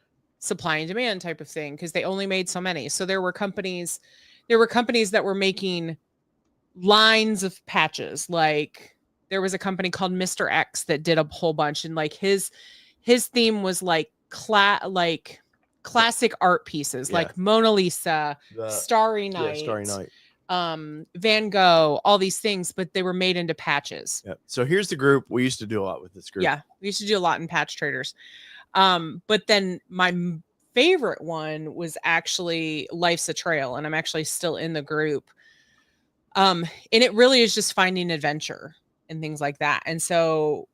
supply and demand type of thing because they only made so many. So there were companies that were making lines of patches. Like there was a company called Mr. X that did a whole bunch, and like his theme was like classic art pieces, like Mona Lisa, Starry Night, Van Gogh, all these things, but they were made into patches. Yep. So here's the group. We used to do a lot with this group. Yeah, we used to do a lot in Patch Traders. But then my favorite one was actually Life's a Trail, and I'm actually still in the group. And it really is just finding adventure and things like that. And so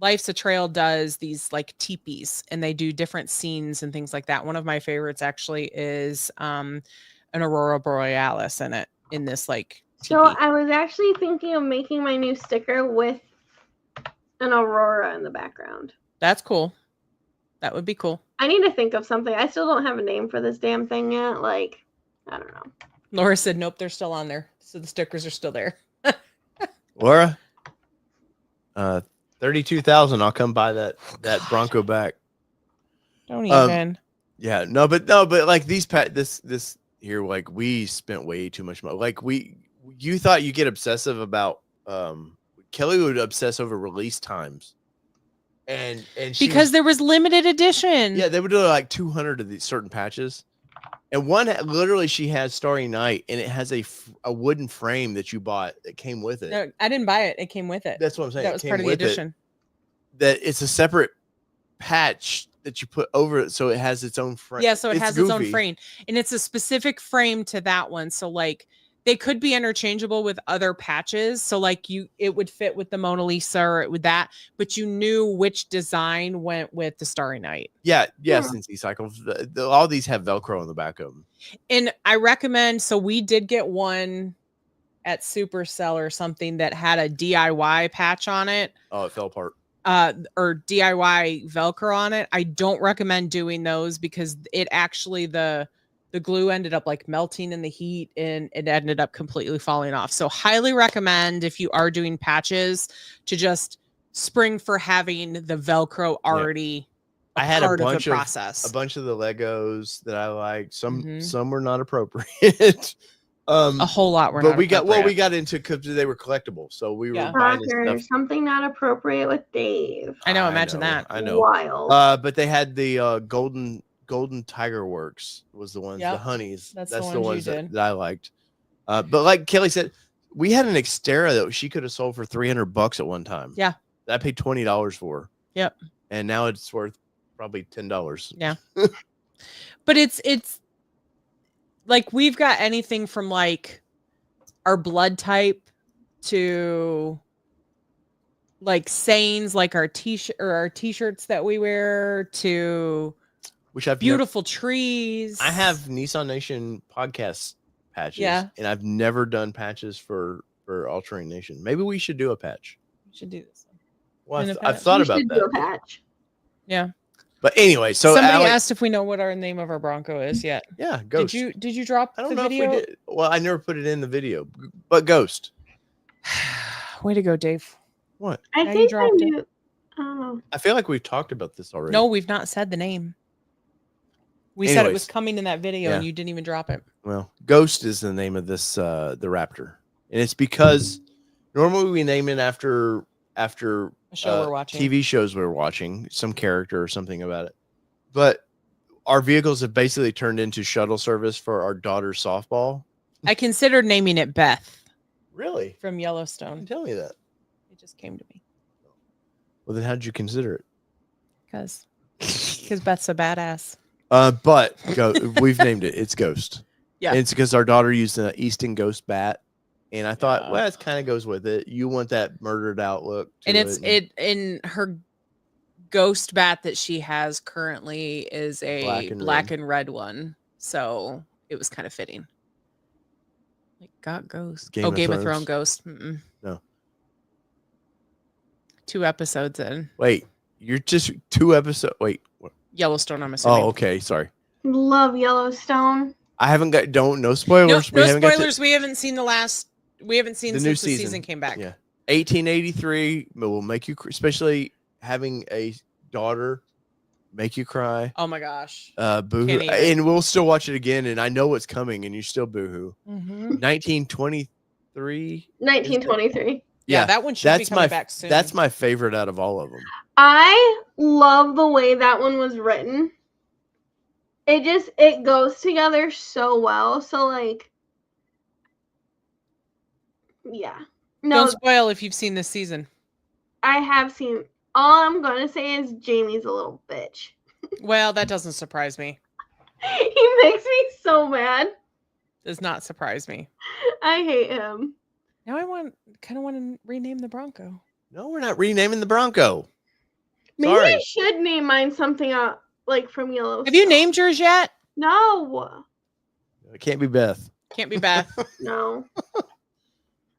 Life's a Trail does these like teepees, and they do different scenes and things like that. One of my favorites actually is an Aurora Borealis in this like teepee. So I was actually thinking of making my new sticker with an Aurora in the background. That's cool. That would be cool. I need to think of something. I still don't have a name for this damn thing yet. Like, I don't know. Laura said, nope, they're still on there. So the stickers are still there. Laura, 32,000. I'll come buy that Bronco back. Don't even. Yeah, no, but like this here, like we spent way too much money. Like you thought you get obsessive about Kelly would obsess over release times. And because there was limited edition. Yeah, they would do like 200 of these certain patches. And one literally she has Starry Night, and it has a wooden frame that you bought that came with it. No, I didn't buy it. It came with it. That's what I'm saying. That was part of the edition. That it's a separate patch that you put over it, so it has its own frame. Yeah, so it has its own frame, and it's a specific frame to that one. So like they could be interchangeable with other patches. So like it would fit with the Mona Lisa or it would that, but you knew which design went with the Starry Night. Yeah. Since E-Cycles, all these have Velcro on the back of them. And I recommend. So we did get one at Supercell or something that had a DIY patch on it. Oh, it fell apart. Or DIY Velcro on it. I don't recommend doing those because it actually the glue ended up like melting in the heat and it ended up completely falling off. So highly recommend if you are doing patches to just spring for having the Velcro already I had part a bunch of the process. a bunch of the Legos that I liked. Some were not appropriate. A whole lot were. But not we appropriate. got into because they were collectible, so we were buying Rocker, stuff. something not appropriate with Dave. I know. Imagine that. I know. Wild. But they had the golden Tiger Works was the ones, the honeys. That's the ones that I liked. But like Kelly said, we had an Xterra that she could have sold for $300 at one time. Yeah. That I paid $20 for. Yep. And now it's worth probably $10. Yeah. But it's like we've got anything from like our blood type to like sayings, like our t-shirt or our t-shirts that we wear, to which I've beautiful trees. I have Nissan Nation podcast patches. Yeah. And I've never done patches for All Terrain Nation. Maybe we should do a patch. We should do this. Well, I've thought about that. Do a patch. Yeah. But anyway, so somebody asked if we know what our name of our Bronco is yet. Yeah, Ghost. Did you drop I don't the know video? if we did. Well, I never put it in the video, but Ghost. Way to go, Dave. What? I Now think you I dropped do. I don't know. I feel like we've talked about this already. No, we've not said the name. We said it Anyways. was coming in that video, Yeah. and you didn't even drop it. Well, Ghost is the name of this the Raptor. And it's because normally we name it after A show we're watching. TV shows we're watching, some character or something about it. But our vehicles have basically turned into shuttle service for our daughter's softball. I considered naming it Beth Really? from You Yellowstone. tell me that. It just came to me Well, then how'd you consider it? because Beth's a badass. But we've named it. It's Ghost. Yeah. And it's because our daughter used an Easton Ghost bat. And I thought, Yeah. well, it kind of goes with it. You want that murdered out look. And it in her ghost bat that she has currently is a black and red one. So it was kind of fitting. Like got ghost. Game of Thrones ghost. Mm-mm. No. 2 episodes in. Wait, you're just 2 episodes. Wait. What? Yellowstone, I'm assuming. Oh, okay. Sorry. Love Yellowstone. I haven't got no spoilers. No spoilers. We haven't seen we haven't seen the since new the season. season came back. Yeah. 1883 will make you, especially having a daughter, make you cry. Oh my gosh. Boo-hoo. And we'll still watch it again. And I know what's coming and you still boo-hoo. Mm-hmm. 1923. 1923. Yeah, that one should be coming back soon. That's my favorite out of all of them. I love the way that one was written. It goes together so well. So like, yeah. No, don't spoil if you've seen this season. I have seen. All I'm gonna say is Jamie's a little bitch. Well, that doesn't surprise me. He makes me so mad. Does not surprise me. I hate him. Now I kind of want to rename the Bronco. No, we're not renaming the Bronco. Maybe Sorry. I should name mine something like from Yellowstone. Have you named yours yet? No. It can't be Beth. Can't be Beth. No.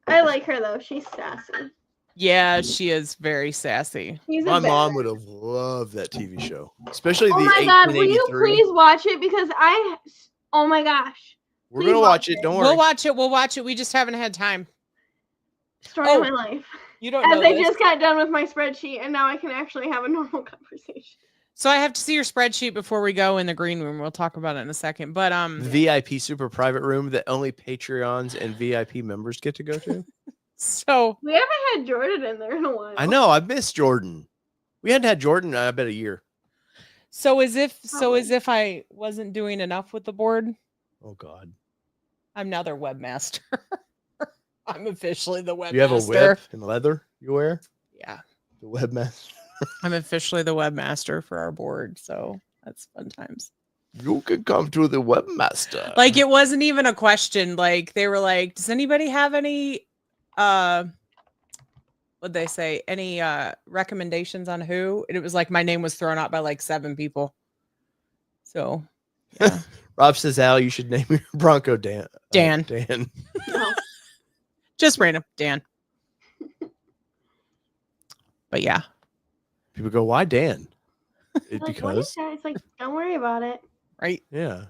I like her though. She's sassy. Yeah, she is very sassy. My mom would have loved that TV show, especially the 1883. Oh my god, will you please watch it? Because oh my gosh. We're going to watch it. Don't worry. We'll watch it. We just haven't had time. Story of my life. You don't know I this. just got done with my spreadsheet and now I can actually have a normal conversation. So I have to see your spreadsheet before we go in the green room. We'll talk about it in a second. But VIP super private room that only Patreons and VIP members get to go to. So we haven't had Jordan in there in a while. I know. I miss Jordan. We hadn't had Jordan in, I bet, a year. So as if I wasn't doing enough with the board. Oh God. I'm now their webmaster. I'm officially the webmaster. You have a whip and leather you wear? Yeah. The webmaster. I'm officially the webmaster for our board, so that's fun times. You can come to the webmaster. Like it wasn't even a question. Like they were like, does anybody have any what'd they say? Any recommendations on who? And it was like my name was thrown out by like 7 people. So yeah. Rob says, Al, you should name your Bronco Dan. Dan. Dan. No. Just random. Dan. But yeah. People go, why Dan? Like, what is that? It's like, don't worry about it. Right. Yeah.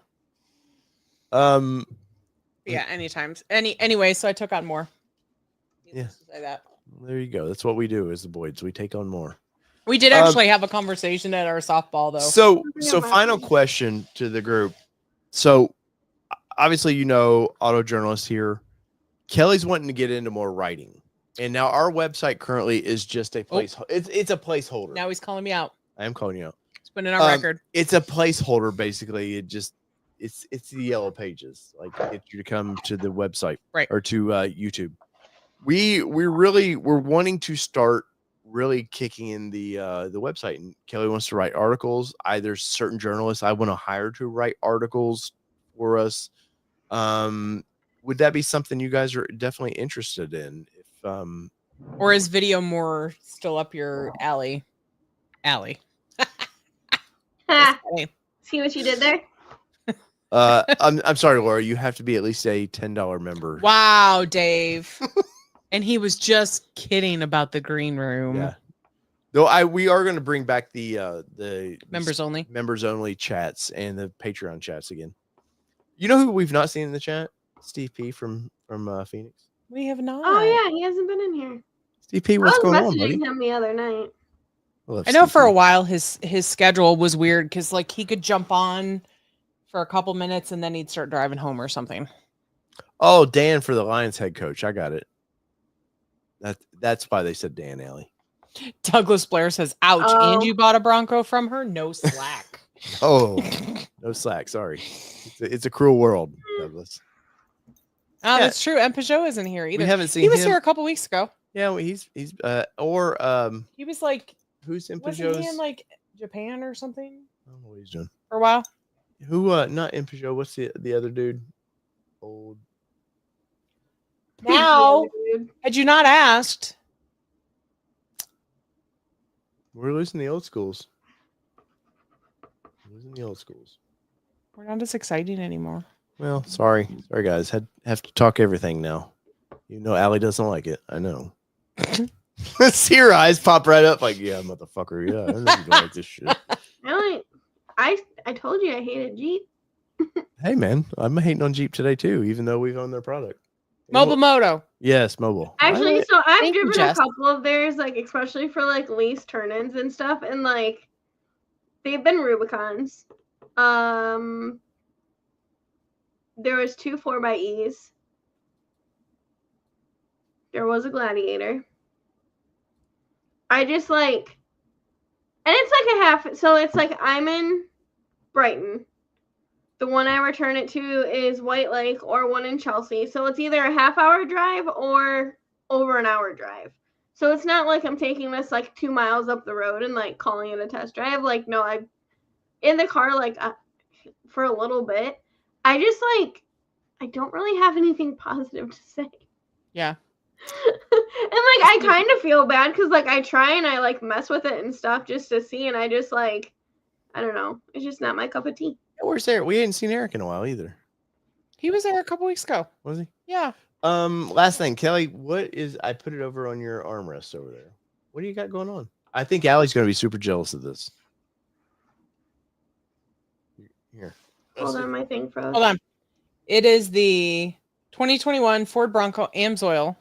Yeah, anytime. Anyway, so I took on more. Yeah. Say that. There you go. That's what we do as the Boyds. We take on more. We did actually have a conversation at our softball, though. So final question to the group. So, obviously, auto journalists here. Kelly's wanting to get into more writing, and now our website currently is just a place. It's a placeholder. Now he's calling me out. I am calling you out. It's been in our record. It's a placeholder, basically. It's the yellow pages, like get you to come to the website, right, or to YouTube. We're wanting to start really kicking in the website, and Kelly wants to write articles. Either certain journalists I want to hire to write articles for us. Would that be something you guys are definitely interested in? If or is video more still up your alley? See what you did there? I'm sorry, Laura. You have to be at least a $10 member. Wow, Dave. And he was just kidding about the green room. Yeah. Though we are going to bring back the members only chats and the Patreon chats again. You know who we've not seen in the chat? Steve P from Phoenix. We have not. Oh yeah, he hasn't been in here. Steve P, what's going on, buddy? I was messaging him the other night. I know for a while his schedule was weird because like he could jump on for a couple minutes and then he'd start driving home or something. Oh, Dan for the Lions head coach. I got it. That's why they said Dan Alley. Douglas Blair says, ouch, and you bought a Bronco from her? No slack. Oh, no slack. Sorry. It's a cruel world, Douglas. Oh, yeah. That's true. And Peugeot isn't here either. We haven't seen He was here a couple weeks ago. Yeah, well, he's he was like, who's in Peugeot? Wasn't he in like Japan or something? I don't know what he's doing. For a while. Who not in Peugeot? What's the other dude? Old. Now, had you not asked, we're losing the old schools. We're not as exciting anymore. Well, sorry, guys. Have to talk everything now. Allie doesn't like it. I know. See her eyes pop right up, like, yeah, motherfucker. Yeah, I know you don't like this shit. I told you I hated Jeep. Hey, man, I'm hating on Jeep today too, even though we've owned their product. Mobile Moto. Yes, mobile. Actually, so I've driven a couple of theirs, like especially for like lease turn-ins and stuff, and like they've been Rubicons. There was 2 4xe. There was a Gladiator. I just like, and it's like a half. So it's like I'm in Brighton. The one I return it to is White Lake or one in Chelsea. So it's either a half-hour drive or over an hour drive. So it's not like I'm taking this like 2 miles up the road and like calling it a test drive. Like, no, I'm in the car like for a little bit. I just like, I don't really have anything positive to say. Yeah. And like, I kind of feel bad because like I try and I like mess with it and stuff just to see. And I just like, I don't know. It's just not my cup of tea. Where's Eric? We hadn't seen Eric in a while either. He was there a couple weeks ago. Was he? Yeah. Last thing, Kelly, I put it over on your armrest over there. What do you got going on? I think Allie's going to be super jealous of this. Here. Hold on, my thing froze. Hold on. It is the 2021 Ford Bronco AMSOIL.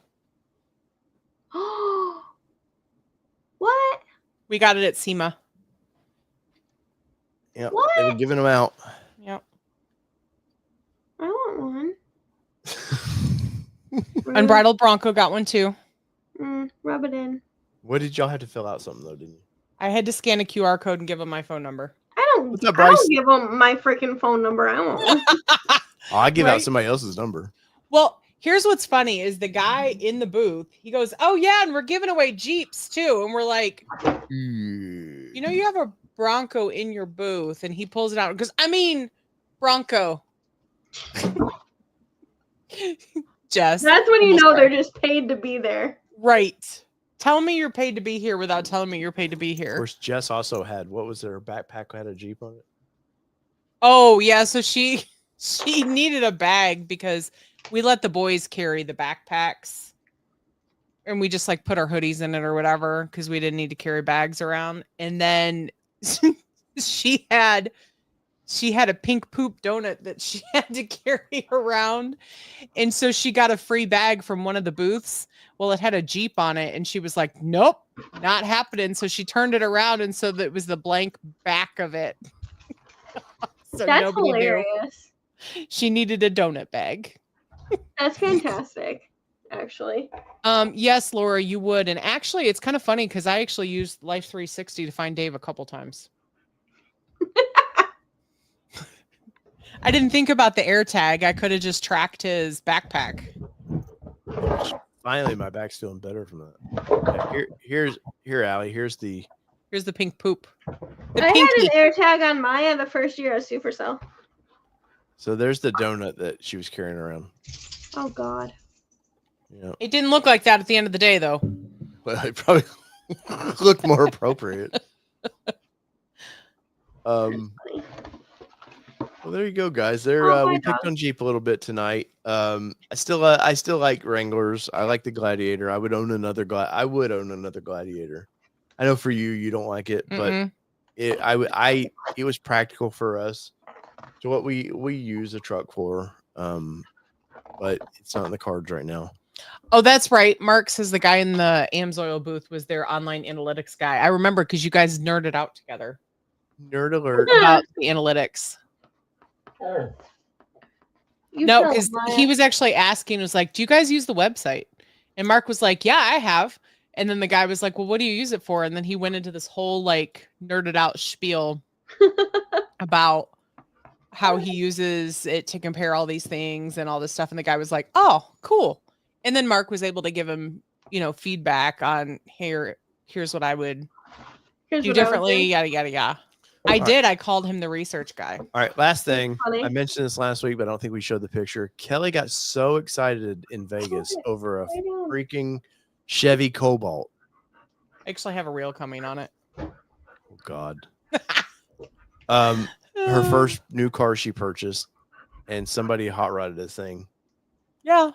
What? We got it at SEMA. Yeah, they were giving them out. Yep. I want one. Unbridled Bronco got one too. Rub it in. What did y'all have to fill out something though, didn't you? I had to scan a QR code and give them my phone number. I don't give them my freaking phone number. I won't. I give out somebody else's number. Well, here's what's funny is the guy in the booth, he goes, oh yeah, and we're giving away Jeeps too. And we're like, you have a Bronco in your booth, and he pulls it out because Bronco. Jess, that's when you know they're just paid to be there, right? Tell me you're paid to be here without telling me you're paid to be here. Of course, Jess also had, what was their backpack had a Jeep on it? Oh yeah, so she needed a bag because we let the boys carry the backpacks, and we just like put our hoodies in it or whatever because we didn't need to carry bags around, and then. she had a pink poop donut that she had to carry around, and so she got a free bag from one of the booths. Well, it had a Jeep on it, and she was like, nope, Not happening. So she turned it around, and so that was the blank back of it. So That's nobody hilarious. knew. She needed a donut bag. That's fantastic, actually. Yes, Laura, you would. And actually, it's kind of funny because I actually used Life 360 to find Dave a couple times. I didn't think about the air tag. I could have just tracked his backpack. Finally, my back's feeling better from that. Here, Allie. Here's the pink poop. I had an air tag on Maya the first year of Supercell. So there's the donut that she was carrying around. Oh God. Yeah. It didn't look like that at the end of the day, though. Well, it probably looked more appropriate. Well, there you go, guys. We picked on Jeep a little bit tonight. I still like Wranglers. I like the Gladiator. I would own another Gladiator. I know for you don't like it, but it was practical for us. So what we use a truck for, but it's not in the cards right now. Oh, that's right. Mark says the guy in the AMSOIL booth was their online analytics guy. I remember because you guys nerded out together. Nerd alert about the analytics. No, because he was actually asking, was like, do you guys use the website? And Mark was like, yeah, I have. And then the guy was like, well, what do you use it for? And then he went into this whole like nerded out spiel about how he uses it to compare all these things and all this stuff. And the guy was like, oh, cool. And then Mark was able to give him, feedback on here's what I would do differently, yada, yada, yada. I called him the research guy. All right. Last thing. I mentioned this last week, but I don't think we showed the picture. Kelly got so excited in Vegas over a freaking Chevy Cobalt. I actually have a reel coming on it. Oh, God. Her first new car she purchased, and somebody hot rodded this thing. Yeah.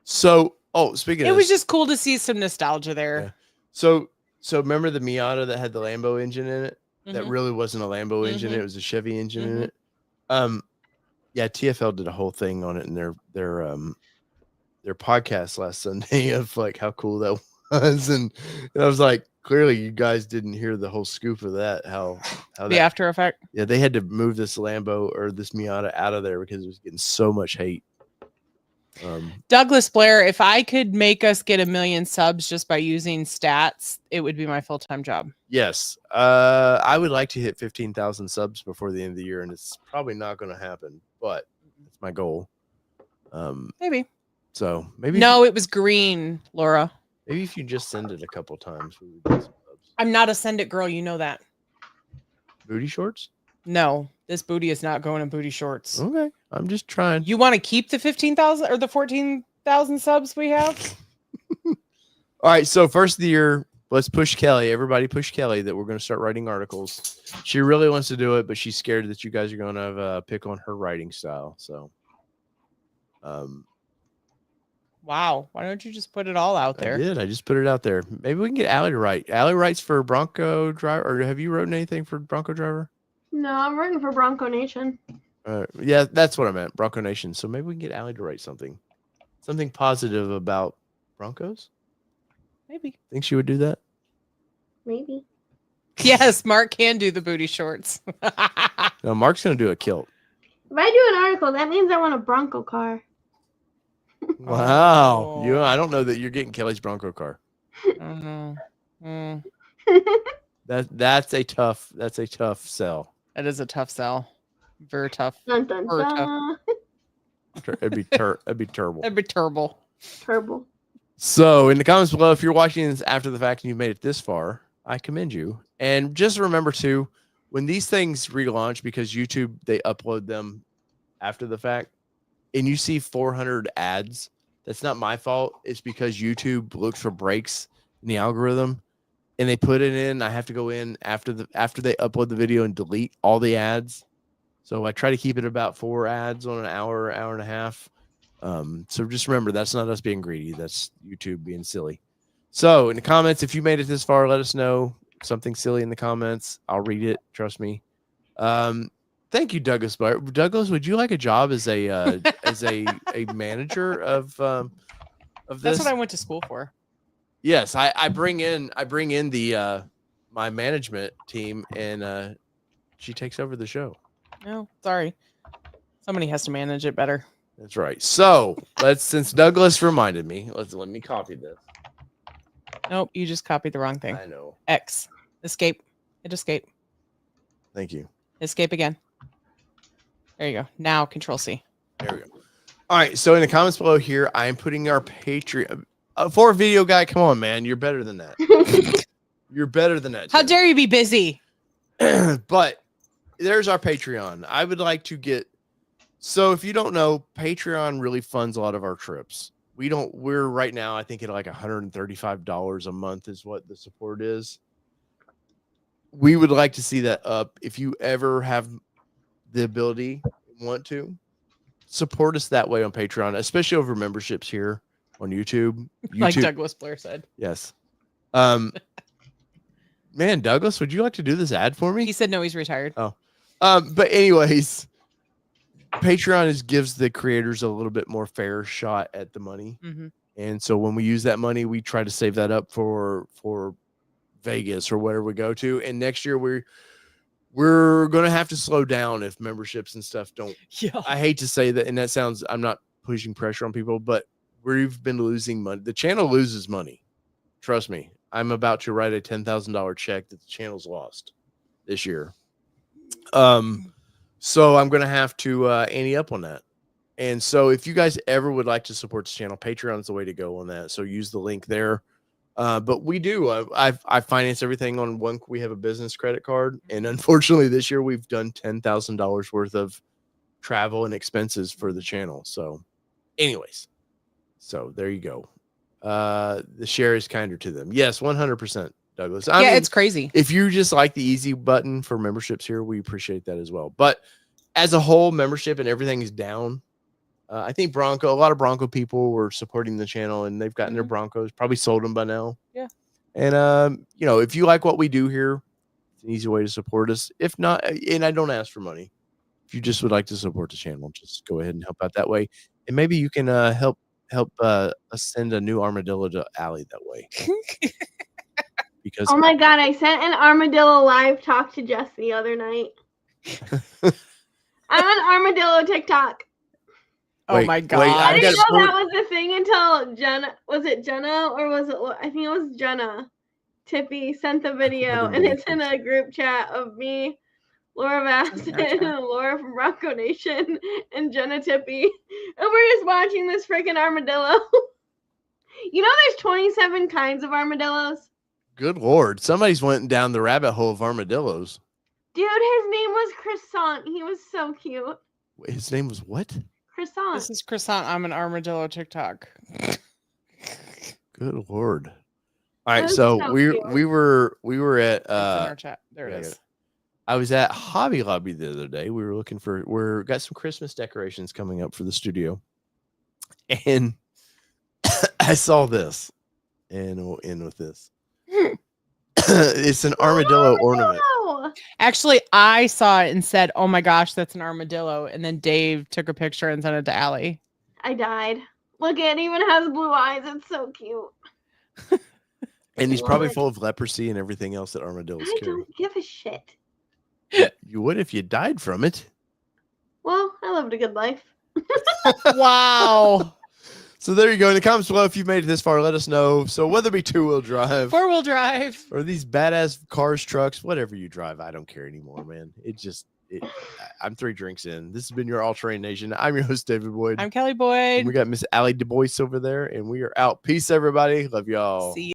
So, speaking of it was just cool to see some nostalgia there. Yeah. So remember the Miata that had the Lambo engine in it? That really wasn't a Lambo engine. It was a Chevy engine in it. Yeah, TFL did a whole thing on it in their podcast last Sunday of like how cool that was. And I was like, clearly you guys didn't hear the whole scoop of that. How the after effect. Yeah, they had to move this Lambo or this Miata out of there because it was getting so much hate. Douglas Blair, if I could make us get 1 million subs just by using stats, it would be my full-time job. Yes. I would like to hit 15,000 subs before the end of the year, and it's probably not going to happen, but it's my goal. Maybe. So maybe. No, it was green, Laura. Maybe if you just send it a couple times, we would get some subs. I'm not a send it girl. You know that. Booty shorts? No, this booty is not going in booty shorts. Okay. I'm just trying. You want to keep the 15,000 or the 14,000 subs we have? All right. So first of the year, let's push Kelly. Everybody push Kelly that we're going to start writing articles. She really wants to do it, but she's scared that you guys are going to pick on her writing style. So, wow. Why don't you just put it all out there? I did. I just put it out there. Maybe we can get Allie to write. Allie writes for Bronco Driver. Or have you written anything for Bronco Driver? No, I'm writing for Bronco Nation. Yeah, that's what I meant. Bronco Nation. So maybe we can get Allie to write something positive about Broncos. Maybe. Think she would do that? Maybe. Yes, Mark can do the booty shorts. No, Mark's going to do a kilt. If I do an article, that means I want a Bronco car. Wow. Oh. I don't know that you're getting Kelly's Bronco car. That's a tough sell. That is a tough sell. Very tough. Dun, dun, Very dun. Tough. It'd be terrible. It'd be terrible. Terrible. So in the comments below, if you're watching this after the fact and you've made it this far, I commend you. And just remember too, when these things relaunch, because YouTube, they upload them after the fact, and you see 400 ads, that's not my fault. It's because YouTube looks for breaks in the algorithm and they put it in. I have to go in after they upload the video and delete all the ads. So I try to keep it about 4 ads on an hour and a half. So just remember, that's not us being greedy. That's YouTube being silly. So in the comments, if you made it this far, let us know something silly in the comments. I'll read it. Trust me. Thank you, Douglas. Douglas, would you like a job as a manager of this? That's what I went to school for. Yes, I bring in the my management team, and she takes over the show. No, sorry. Somebody has to manage it better. That's right. So since Douglas reminded me, let me copy this. Nope, you just copied the wrong thing. I know. X. Escape. Hit escape. Thank you. Escape again. There you go. Now Control C. There we go. All right. So in the comments below here, I am putting our Patreon for a video guy. Come on, man. You're better than that. You're better than that. How dare you be busy? But there's our Patreon. I would like to get. So if you don't know, Patreon really funds a lot of our trips. We're right now, I think at like $135 a month is what the support is. We would like to see that up. If you ever have the ability, want to support us that way on Patreon, especially over memberships here on YouTube. Like Douglas Blair said. Yes. Man, Douglas, would you like to do this ad for me? He said no, he's retired. Oh. But anyways, Patreon gives the creators a little bit more fair shot at the money. Mm-hmm. And so when we use that money, we try to save that up for Vegas or whatever we go to. And next year we're going to have to slow down if memberships and stuff don't. Yeah. I hate to say that. And that sounds, I'm not pushing pressure on people, but we've been losing money. The channel loses money. Trust me. I'm about to write a $10,000 check that the channel's lost this year. So I'm going to have to ante up on that. And so if you guys ever would like to support this channel, Patreon is the way to go on that. So use the link there. But we do. I finance everything on one. We have a business credit card. And unfortunately, this year we've done $10,000 worth of travel and expenses for the channel. So anyways, so there you go. The share is kinder to them. Yes, 100%, Douglas. I mean, it's crazy. If you just like the easy button for memberships here, we appreciate that as well. But as a whole, membership and everything is down. I think a lot of Bronco people were supporting the channel and they've gotten their Broncos, probably sold them by now. Yeah. And, if you like what we do here, it's an easy way to support us. If not, and I don't ask for money. If you just would like to support the channel, just go ahead and help out that way. And maybe you can help us send a new armadillo to Allie that way. Because oh my God, I sent an armadillo live talk to Jess the other night. I'm on armadillo TikTok. Oh my God. I didn't know that was the thing until Jenna, was it Jenna or was it, I think it was Jenna Tippy sent the video and it's in a group chat of me, Laura Bassett, Laura from Bronco Nation, and Jenna Tippy. And we're just watching this freaking armadillo. There's 27 kinds of armadillos. Good Lord. Somebody's went down the rabbit hole of armadillos. Dude, his name was Croissant. He was so cute. Wait, his name was what? Croissant. This is Croissant. I'm an armadillo TikTok. Good Lord. All right, so we were at it's in our chat. There it is. I was at Hobby Lobby the other day. We were looking got some Christmas decorations coming up for the studio. And I saw this. And we'll end with this. It's an armadillo ornament. Actually, I saw it and said, "Oh my gosh, that's an armadillo." And then Dave took a picture and sent it to Allie. I died. Look, it even has blue eyes. It's so cute. And he's probably full of leprosy and everything else that armadillos carry. I don't give a shit. You would if you died from it. Well, I lived a good life. Wow. So there you go. In the comments below, if you've made it this far, let us know. So whether it be 2-wheel drive, 4-wheel drive, or these badass cars, trucks, whatever you drive, I don't care anymore, man. I'm 3 drinks in. This has been your All Terrain Nation. I'm your host, David Boyd. I'm Kelly Boyd. And we got Miss Allie Du Bois over there, and we are out. Peace, everybody. Love y'all. See you.